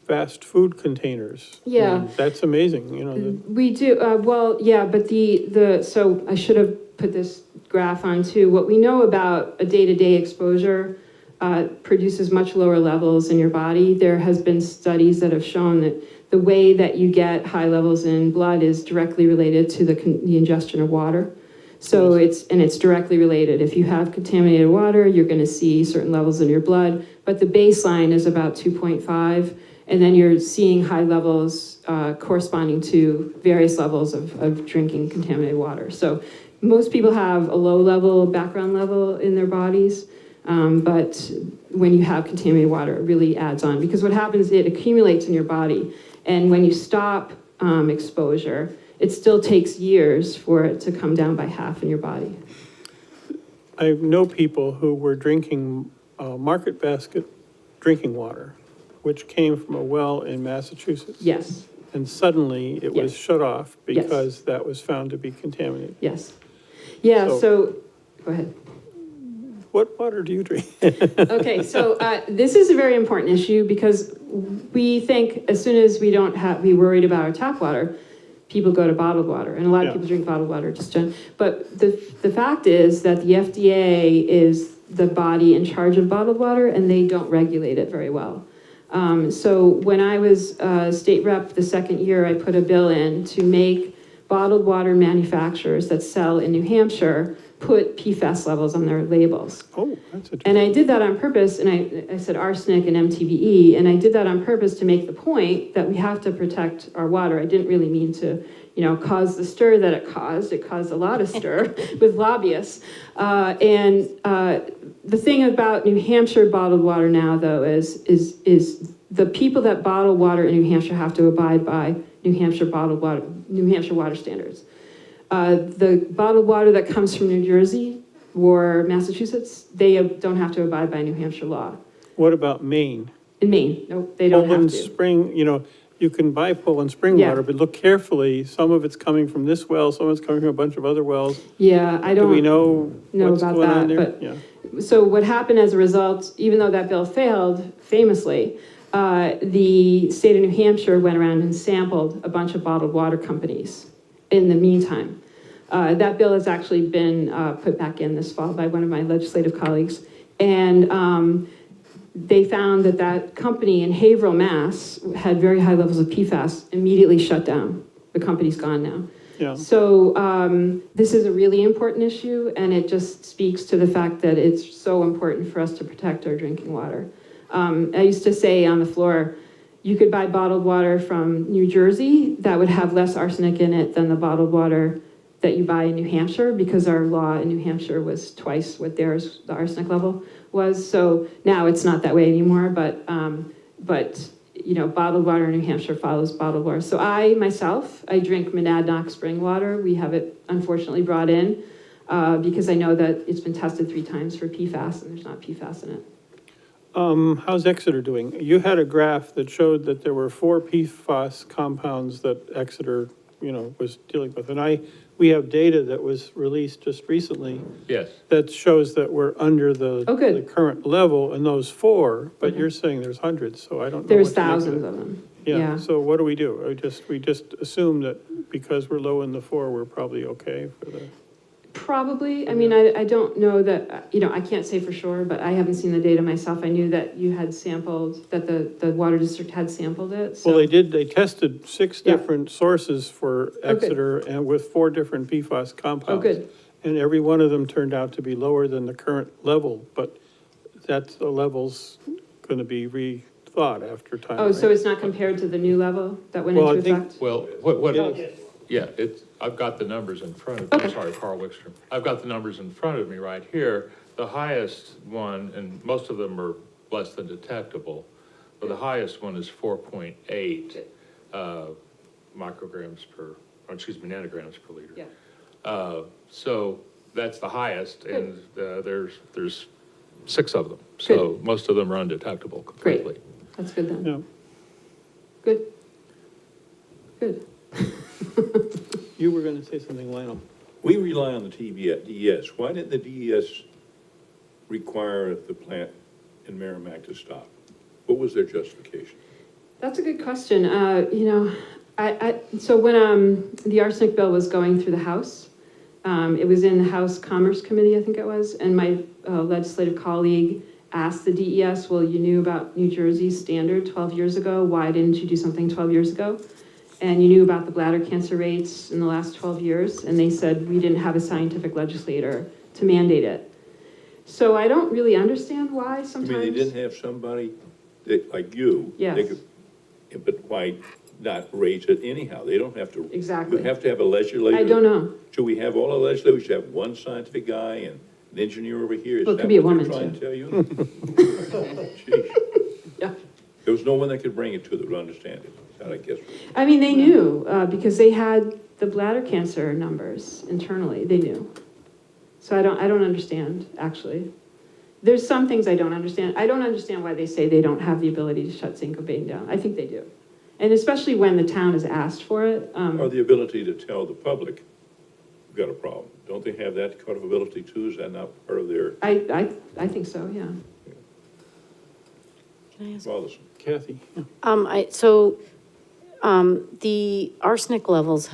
fast food containers. Yeah. That's amazing, We do, but so I should have put this graph on too. What we know about a day-to-day exposure produces much lower levels in your body. There has been studies that have shown that the way that you get high levels in blood is directly related to the ingestion of water. So it's directly related. If you have contaminated water, you're going to see certain levels in your blood, but the baseline is about 2.5, and then you're seeing high levels corresponding to various levels of drinking contaminated water. So most people have a low level, background level in their bodies, but when you have contaminated water, it really adds on, because what happens, it accumulates in your body, and when you stop exposure, it still takes years for it to come down by half in your body. I know people who were drinking Market Basket drinking water, which came from a well in Massachusetts. Yes, And suddenly it was Yes. shut off Yes. because that was found to be contaminated. yes. Yeah, So- so, go ahead. What water do you drink? Okay, so this is a very important issue because we think as soon as we don't be worried about our tap water, people go to bottled water, and a lot of Yeah. people drink bottled water, but the fact is that the FDA is the body in charge of bottled water, and they don't regulate it very well. So when I was state rep the second year, I put a bill in to make bottled water manufacturers that sell in New Hampshire put PFAS levels on their labels. Oh, that's interesting. And I did that on purpose, and I said arsenic and MTBE, and I did that on purpose to make the point that we have to protect our water. I didn't really mean to, cause the stir that it caused. It caused a lot of stir with lobbyists. The thing about New Hampshire bottled water now, though, is the people that bottle water in New Hampshire have to abide by New Hampshire water standards. The bottled water that comes from New Jersey or Massachusetts, they don't have to abide by New Hampshire law. What about Maine? In Maine, no, they don't have Poland to. Spring, you can buy Poland spring Yeah. water, but look carefully, some of it's coming from this well, some of it's coming from a bunch of other wells. Yeah, I Do we don't know what's about going on that, there? but, Yeah. so what happened as a result, even though that bill failed famously, the state of New Hampshire went around and sampled a bunch of bottled water companies in the meantime. That bill has actually been put back in this fall by one of my legislative colleagues. And they found that that company in Haverhill, Mass. had very high levels of PFAS, immediately shut down. The company's gone now. Yeah. So this is a really important issue, and it just speaks to the fact that it's so important for us to protect our drinking water. I used to say on the floor, you could buy bottled water from New Jersey that would have less arsenic in it than the bottled water that you buy in New Hampshire, because our law in New Hampshire was twice what theirs, the arsenic level was. So now it's not that way anymore, but bottled water in New Hampshire follows bottled water. So I drink Monadnock spring water. We have it unfortunately brought in because I know that it's been tested 3 times for PFAS and there's not PFAS in it. How's Exeter doing? You had a graph that showed that there were 4 PFAS compounds that Exeter, was dealing with. And we have data that was released just recently Yes. that shows that we're under the Oh, good. the current level in those 4, but you're saying there's hundreds, so I don't know. There's what to make thousands it. of them. Yeah, so what do? We just assume that because we're low in the 4, we're probably okay for the. Probably. I mean, I don't know that, I can't say for sure, but I haven't seen the data myself. I knew that you had sampled, that the water district had sampled it. So. Well, they tested 6 Yeah. different sources for Oh, good. Exeter and with 4 different PFAS compounds. Oh, good. And every one of them turned out to be lower than the current level, but the level's gonna be rethought after time. Oh, so right? it's not compared to the new level that went Well, into I think- effect? Well, I've got the numbers in front of me, Okay. sorry, Carl Wickstrom. I've got the numbers in front of me right here. The highest one, and most of them are less than detectable, but the highest one is 4.8 nanograms per liter. Yeah. So that's the highest, and there's 6 of them. So most of them are undetectable completely. That's good then. Yeah. Good. Good. You were gonna say something, Lionel. We rely on the DES. Why didn't the DES require the plant in Merrimack to stop? What was their justification? That's a good question. So when the arsenic bill was going through the House, it was in the House Commerce Committee, I think it was, and my legislative colleague asked the DES, well, you knew about New Jersey's standard 12 years ago. Why didn't you do something 12 years ago? And you knew about the bladder cancer rates in the last 12 years, and they said we didn't have a scientific legislator to mandate it. So I don't really understand why sometimes. I mean, they didn't have somebody that, like you. Yes. They could, but why not raise it anyhow? They don't have to. Exactly. You have to have a legislator. I don't know. Should we have all the legislators? We should have one scientific guy and an engineer over here? Is Well, it that could be a what woman, they're trying too. to tell you? Jeez. Yeah. There was no one that could bring it to that would understand it, I guess. I mean, they knew, because they had the bladder cancer numbers internally, they knew. So I don't understand, actually. There's some things I don't understand. I don't understand why they say they don't have the ability to shut St. Cobain down. I think they do. And especially when the town has asked for it. Or the ability to tell the public, we've got a problem. Don't they have that kind of ability too? Is that not part of their I think so, yeah. Can I ask? bothersome? Kathy? Yeah. The arsenic levels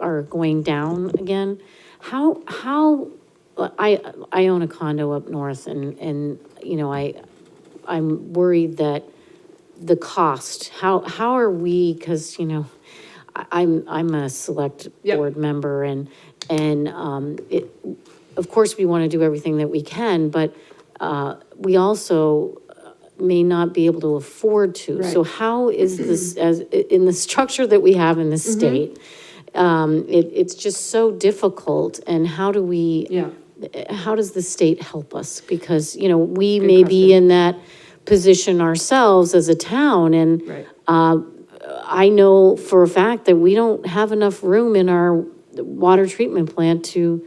are going down again. I own a condo up north and I'm worried that the cost, how are we, because, I'm a select Yep. board member and of course, we want to do everything that we can, but we also may not be able to afford to. Right. So how is this, as in the structure that we have in this state, it's just so difficult, and how do we, Yeah. how does the state help us? Because, we Good may be question. in that position ourselves as a town, and Right. I know for a fact that we don't have enough room in our water treatment plant to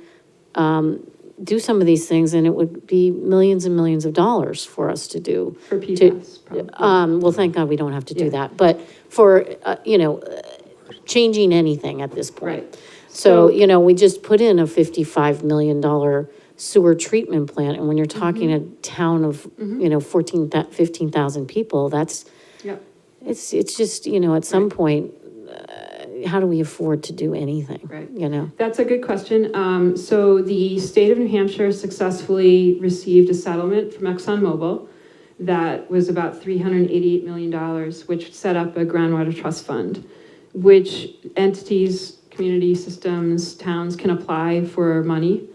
do some of these things and it would be millions and millions of dollars for us to do. For PFAS, probably. Well, thank God we don't have to do Yeah. that, but for, changing anything at this point. Right. So, we just put in a $55 million sewer treatment plant, and when you're talking a town of, 15,000 people, that's, Yep. it's just, at some point, how do we afford to do anything? Right. That's That's a good question. So the state of New Hampshire successfully received a settlement from ExxonMobil that was about $388 million, which set up a groundwater trust fund, which entities, community systems, towns can apply for money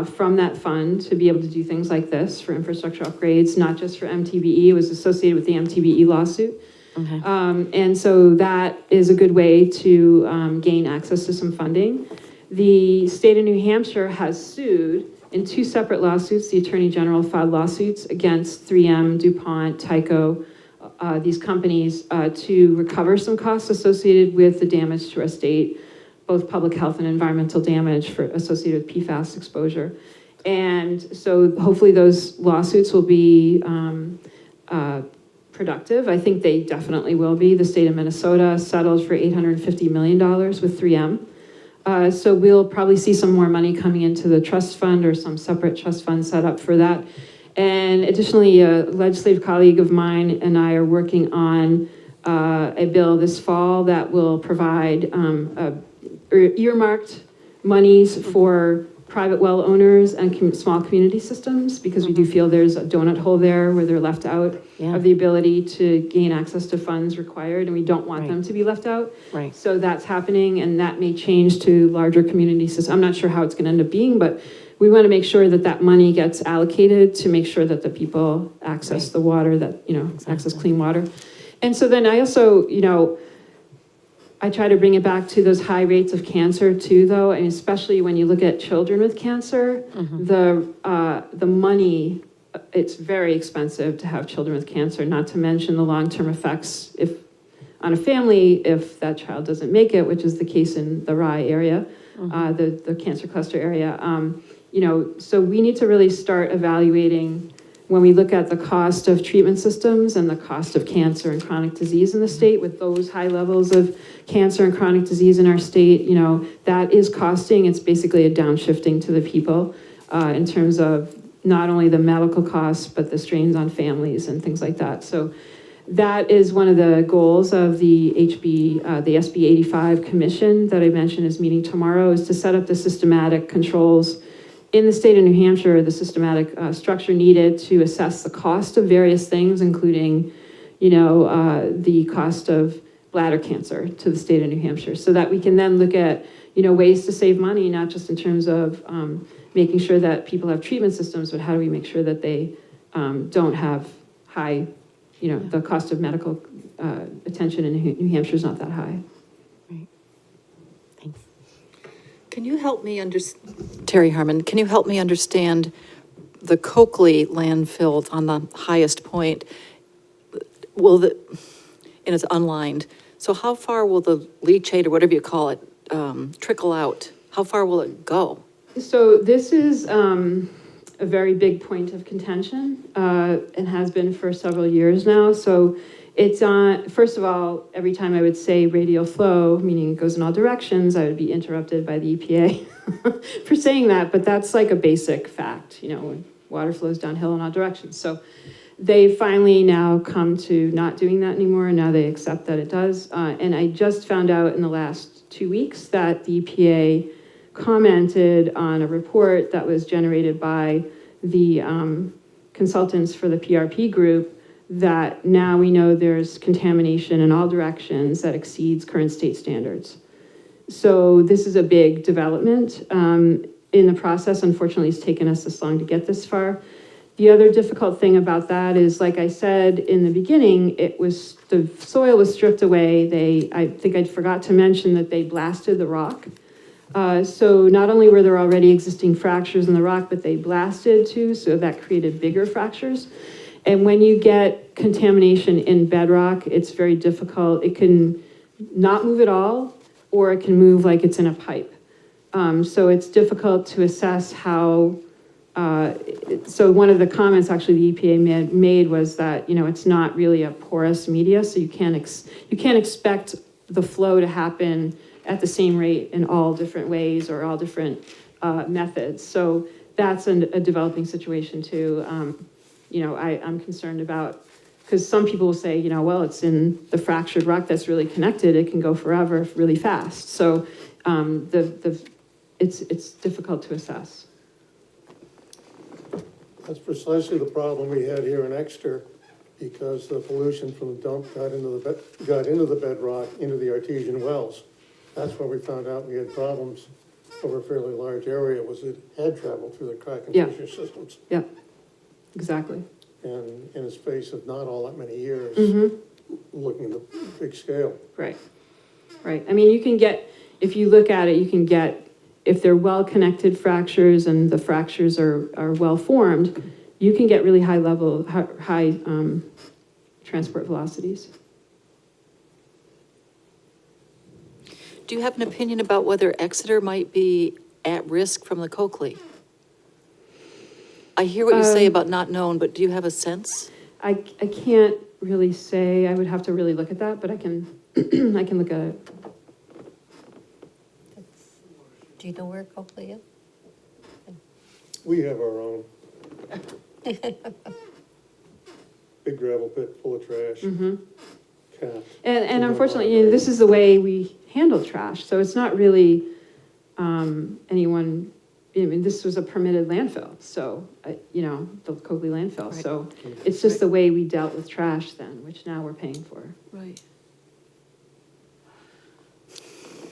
from that fund to be able to do things like this for infrastructure upgrades, not just for MTBE. It was associated with the MTBE lawsuit. Okay. And so that is a good way to gain access to some funding. The state of New Hampshire has sued in 2 separate lawsuits. The Attorney General filed lawsuits against 3M, DuPont, Tyco, these companies to recover some costs associated with the damage to our state, both public health and environmental damage associated with PFAS exposure. And so hopefully those lawsuits will be productive. I think they definitely will be. The state of Minnesota settled for $850 million with 3M. So we'll probably see some more money coming into the trust fund or some separate trust fund set up for that. And additionally, a legislative colleague of mine and I are working on a bill this fall that will provide earmarked monies for private well owners and small community systems, because we do feel there's a donut hole there where they're left out of the ability to gain access to funds required, and we don't want them to be left out. Right. So that's happening, and that may change to larger community systems. I'm not sure how it's going to end up being, but we want to make sure that that money gets allocated to make sure that the people access the water, that, access clean water. And so then I also, I try to bring it back to those high rates of cancer too, though, and especially when you look at children with cancer, the money, it's very expensive to have children with cancer, not to mention the long-term effects on a family if that child doesn't make it, which is the case in the Rye area, the cancer cluster area. So we need to really start evaluating when we look at the cost of treatment systems and the cost of cancer and chronic disease in the state, with those high levels of cancer and chronic disease in our state, that is costing. It's basically a downshifting to the people in terms of not only the medical costs, but the strains on families and things like that. So that is one of the goals of the SB 85 commission that I mentioned is meeting tomorrow, is to set up the systematic controls in the state of New Hampshire, the systematic structure needed to assess the cost of various things, including, the cost of bladder cancer to the state of New Hampshire, so that we can then look at, ways to save money, not just in terms of making sure that people have treatment systems, but how do we make sure that they don't have high, the cost of medical attention in New Hampshire is not that high. Can you help me Terry Harmon, can you help me understand the Coakley landfill on the highest point? And it's unlined. So how far will the leachate, or whatever you call it, trickle out? How far will it go? So this is a very big point of contention and has been for several years now. So it's on, first of all, every time I would say radial flow, meaning it goes in all directions, I would be interrupted by the EPA for saying that, but that's like a basic fact, when water flows downhill in all directions. So they finally now come to not doing that anymore, and now they accept that it does. And I just found out in the last 2 weeks that the EPA commented on a report that was generated by the consultants for the PRP group, that now we know there's contamination in all directions that exceeds current state standards. So this is a big development in the process. Unfortunately, it's taken us this long to get this far. The other difficult thing about that is, like I said in the beginning, the soil was stripped away. I think I forgot to mention that they blasted the rock. So not only were there already existing fractures in the rock, but they blasted too, so that created bigger fractures. And when you get contamination in bedrock, it's very difficult. It can not move at all, or it can move like it's in a pipe. So it's difficult to assess how so one of the comments actually the EPA made was that, it's not really a porous media, so you can't expect the flow to happen at the same rate in all different ways or all different methods. So that's a developing situation too. I'm concerned about, because some people will say, well, it's in the fractured rock that's really connected, it can go forever really fast. So it's difficult to assess. That's precisely the problem we had here in Exeter, because the pollution from the dump got into the bedrock, into the artesian wells. That's where we found out we had problems over a fairly large area, was it had traveled through the crack and Yeah. fissure systems. Yeah, exactly. And in a space of not all that many years, Mm-hmm. looking at the big scale. Right, right. I mean, you can get, if you look at it, you can get, if they're well-connected fractures and the fractures are well-formed, you can get really high transport velocities. Do you have an opinion about whether Exeter might be at risk from the Coakley? I hear what you say about not known, but do you have a sense? I can't really say, I would have to really look at that, but I can, I can look at it. Do you know where Coakley is? We have our own. Big gravel pit full of trash. Mm-hmm. Cats. And unfortunately, this is the way we handle trash, so it's not really anyone, this was a permitted landfill, so, the Coakley landfill, Right. so it's just the way we dealt with trash then, which now we're paying for. Right.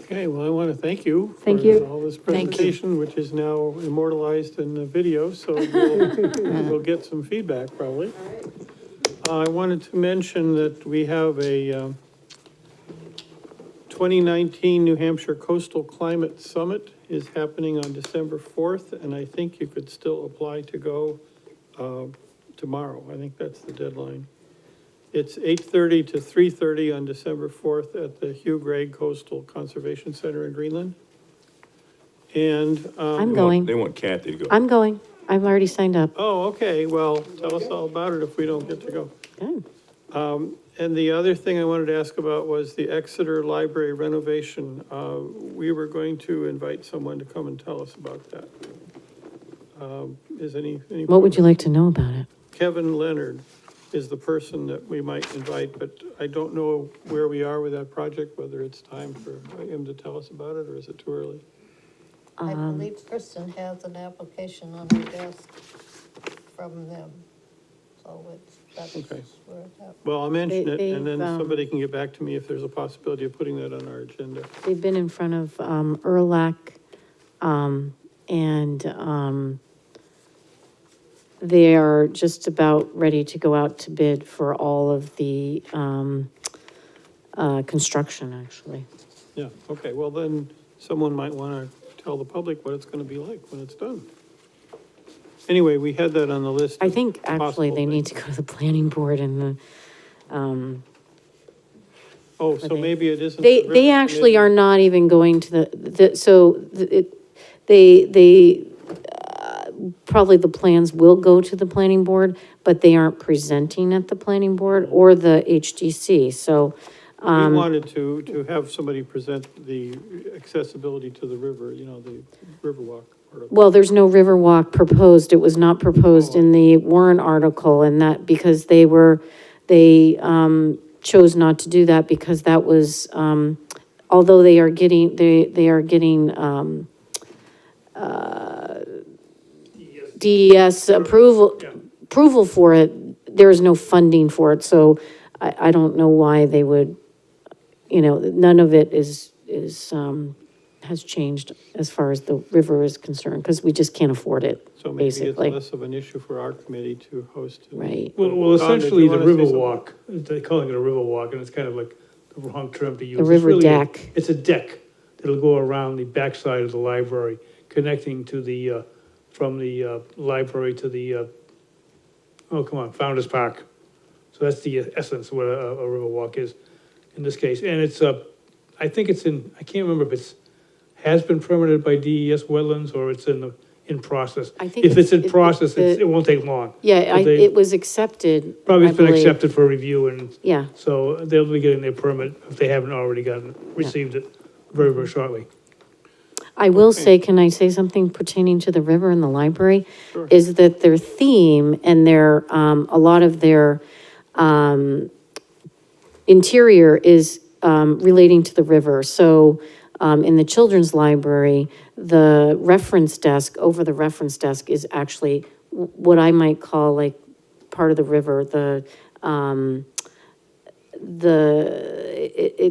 Okay, well, I want to thank you. Thank you. For all this Thank you. presentation, which is now immortalized in the video, so we'll get some feedback probably. I wanted to mention that we have a 2019 New Hampshire Coastal Climate Summit is happening on December 4th, and I think you could still apply to go tomorrow. I think that's the deadline. It's 8:30 to 3:30 on December 4th at the Hugh Gregg Coastal Conservation Center in Greenland. And, I'm going. They want Kathy to go. I'm going. I've already signed up. oh, okay, well, tell us all about it if we don't get to go. Good. And the other thing I wanted to ask about was the Exeter Library renovation. We were going to invite someone to come and tell us about that. Is any? What would you like to know about it? Kevin Leonard is the person that we might invite, but I don't know where we are with that project, whether it's time for him to tell us about it, or is it too early? I believe Kristen has an application on her desk from them, so that's Okay. where it's at. Well, I'll mention it, and then They've, somebody can get back to me if there's a possibility of putting that on our agenda. They've been in front of ERLAC, and they are just about ready to go out to bid for all of the construction, actually. Yeah, okay, well then, someone might want to tell the public what it's gonna be like when it's done. Anyway, we had that on the list. I of think actually they possible need to go to the planning board and the, Oh, so maybe it isn't. they the river actually committee. are not even going to probably the plans will go to the planning board, but they aren't presenting at the planning board or the HDC, so, We wanted to have somebody present the accessibility to the river, the Riverwalk part of it. well, there's no Riverwalk proposed. It was not proposed in the Warren article, and that, because they chose not to do that because that was, although they are getting DES approval for it, there is no funding for it, so I don't know why they would, none of it has changed as far as the river is concerned, because we just can't afford it, So maybe it's basically. less of an issue for our committee to host. Right. Well, Don, did essentially, you the wanna say river something? walk, they're calling it a river walk, and it's kind of like the wrong term to use. The It's river really deck. It's a deck that'll go around the backside of the library, connecting to the, from the library to the, Founder's Park. So that's the essence of what a river walk is in this case. And it's, I think it's in, I can't remember if it's, has been permitted by DES wetlands or it's in in process. I think If it's in it's- process, it won't take long. Yeah, But they- it was accepted. Probably I it's been believe. accepted for review, and Yeah. so they'll be getting their permit if they haven't already received it very, very shortly. I will say, can I say something pertaining to the river and the library? Sure. Is that their theme and their, a lot of their, interior is, relating to the river. So, in the children's library, the reference desk, over the reference desk is actually what I might call like part of the river, it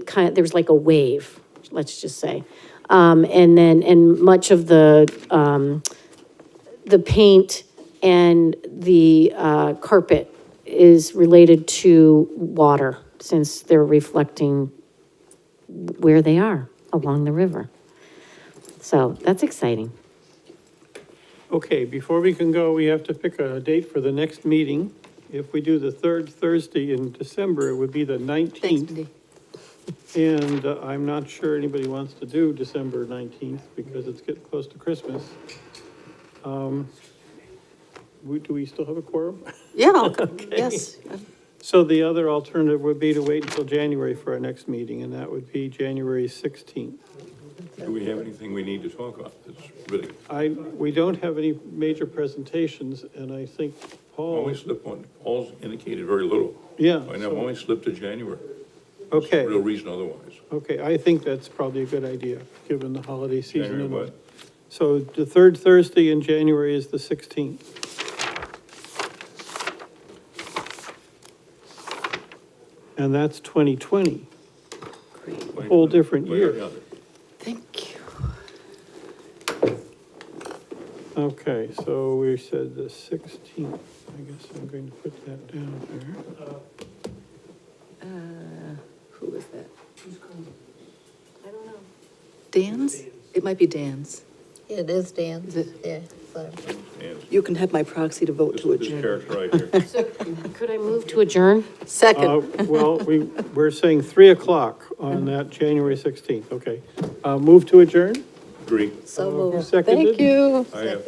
kind of, there's like a wave, let's just say. And much of the paint and the, carpet is related to water, since they're reflecting where they are along the river. So that's exciting. Okay, before we can go, we have to pick a date for the next meeting. If we do the third Thursday in December, it would be the 19th. And I'm not sure anybody wants to do December 19th because it's getting close to Christmas. Do we still have a quorum? Yeah, yes. So the other alternative would be to wait until January for our next meeting, and that would be January 16th. Do we have anything we need to talk about? It's really, We don't have any major presentations, and I think Paul, only slipped on, Paul's indicated very little. yeah. I know, only slipped to January. Okay, Real reason otherwise. okay, I think that's probably a good idea, given the holiday season. January and what? So the third Thursday in January is the 16th. And that's 2020, a whole different year. Thank you. Okay, so we said the 16th. I guess I'm going to put that down there. Who was that? I don't know. Dan's? It might be Dan's. It is Dan, Is it? yeah, so. You can have my proxy to vote to This adjourn. character right here. So could I move to adjourn? Second. Well, we're saying 3 o'clock on that January 16th, okay. Move to adjourn? Agree. So moved. Seconded? Thank you. I have.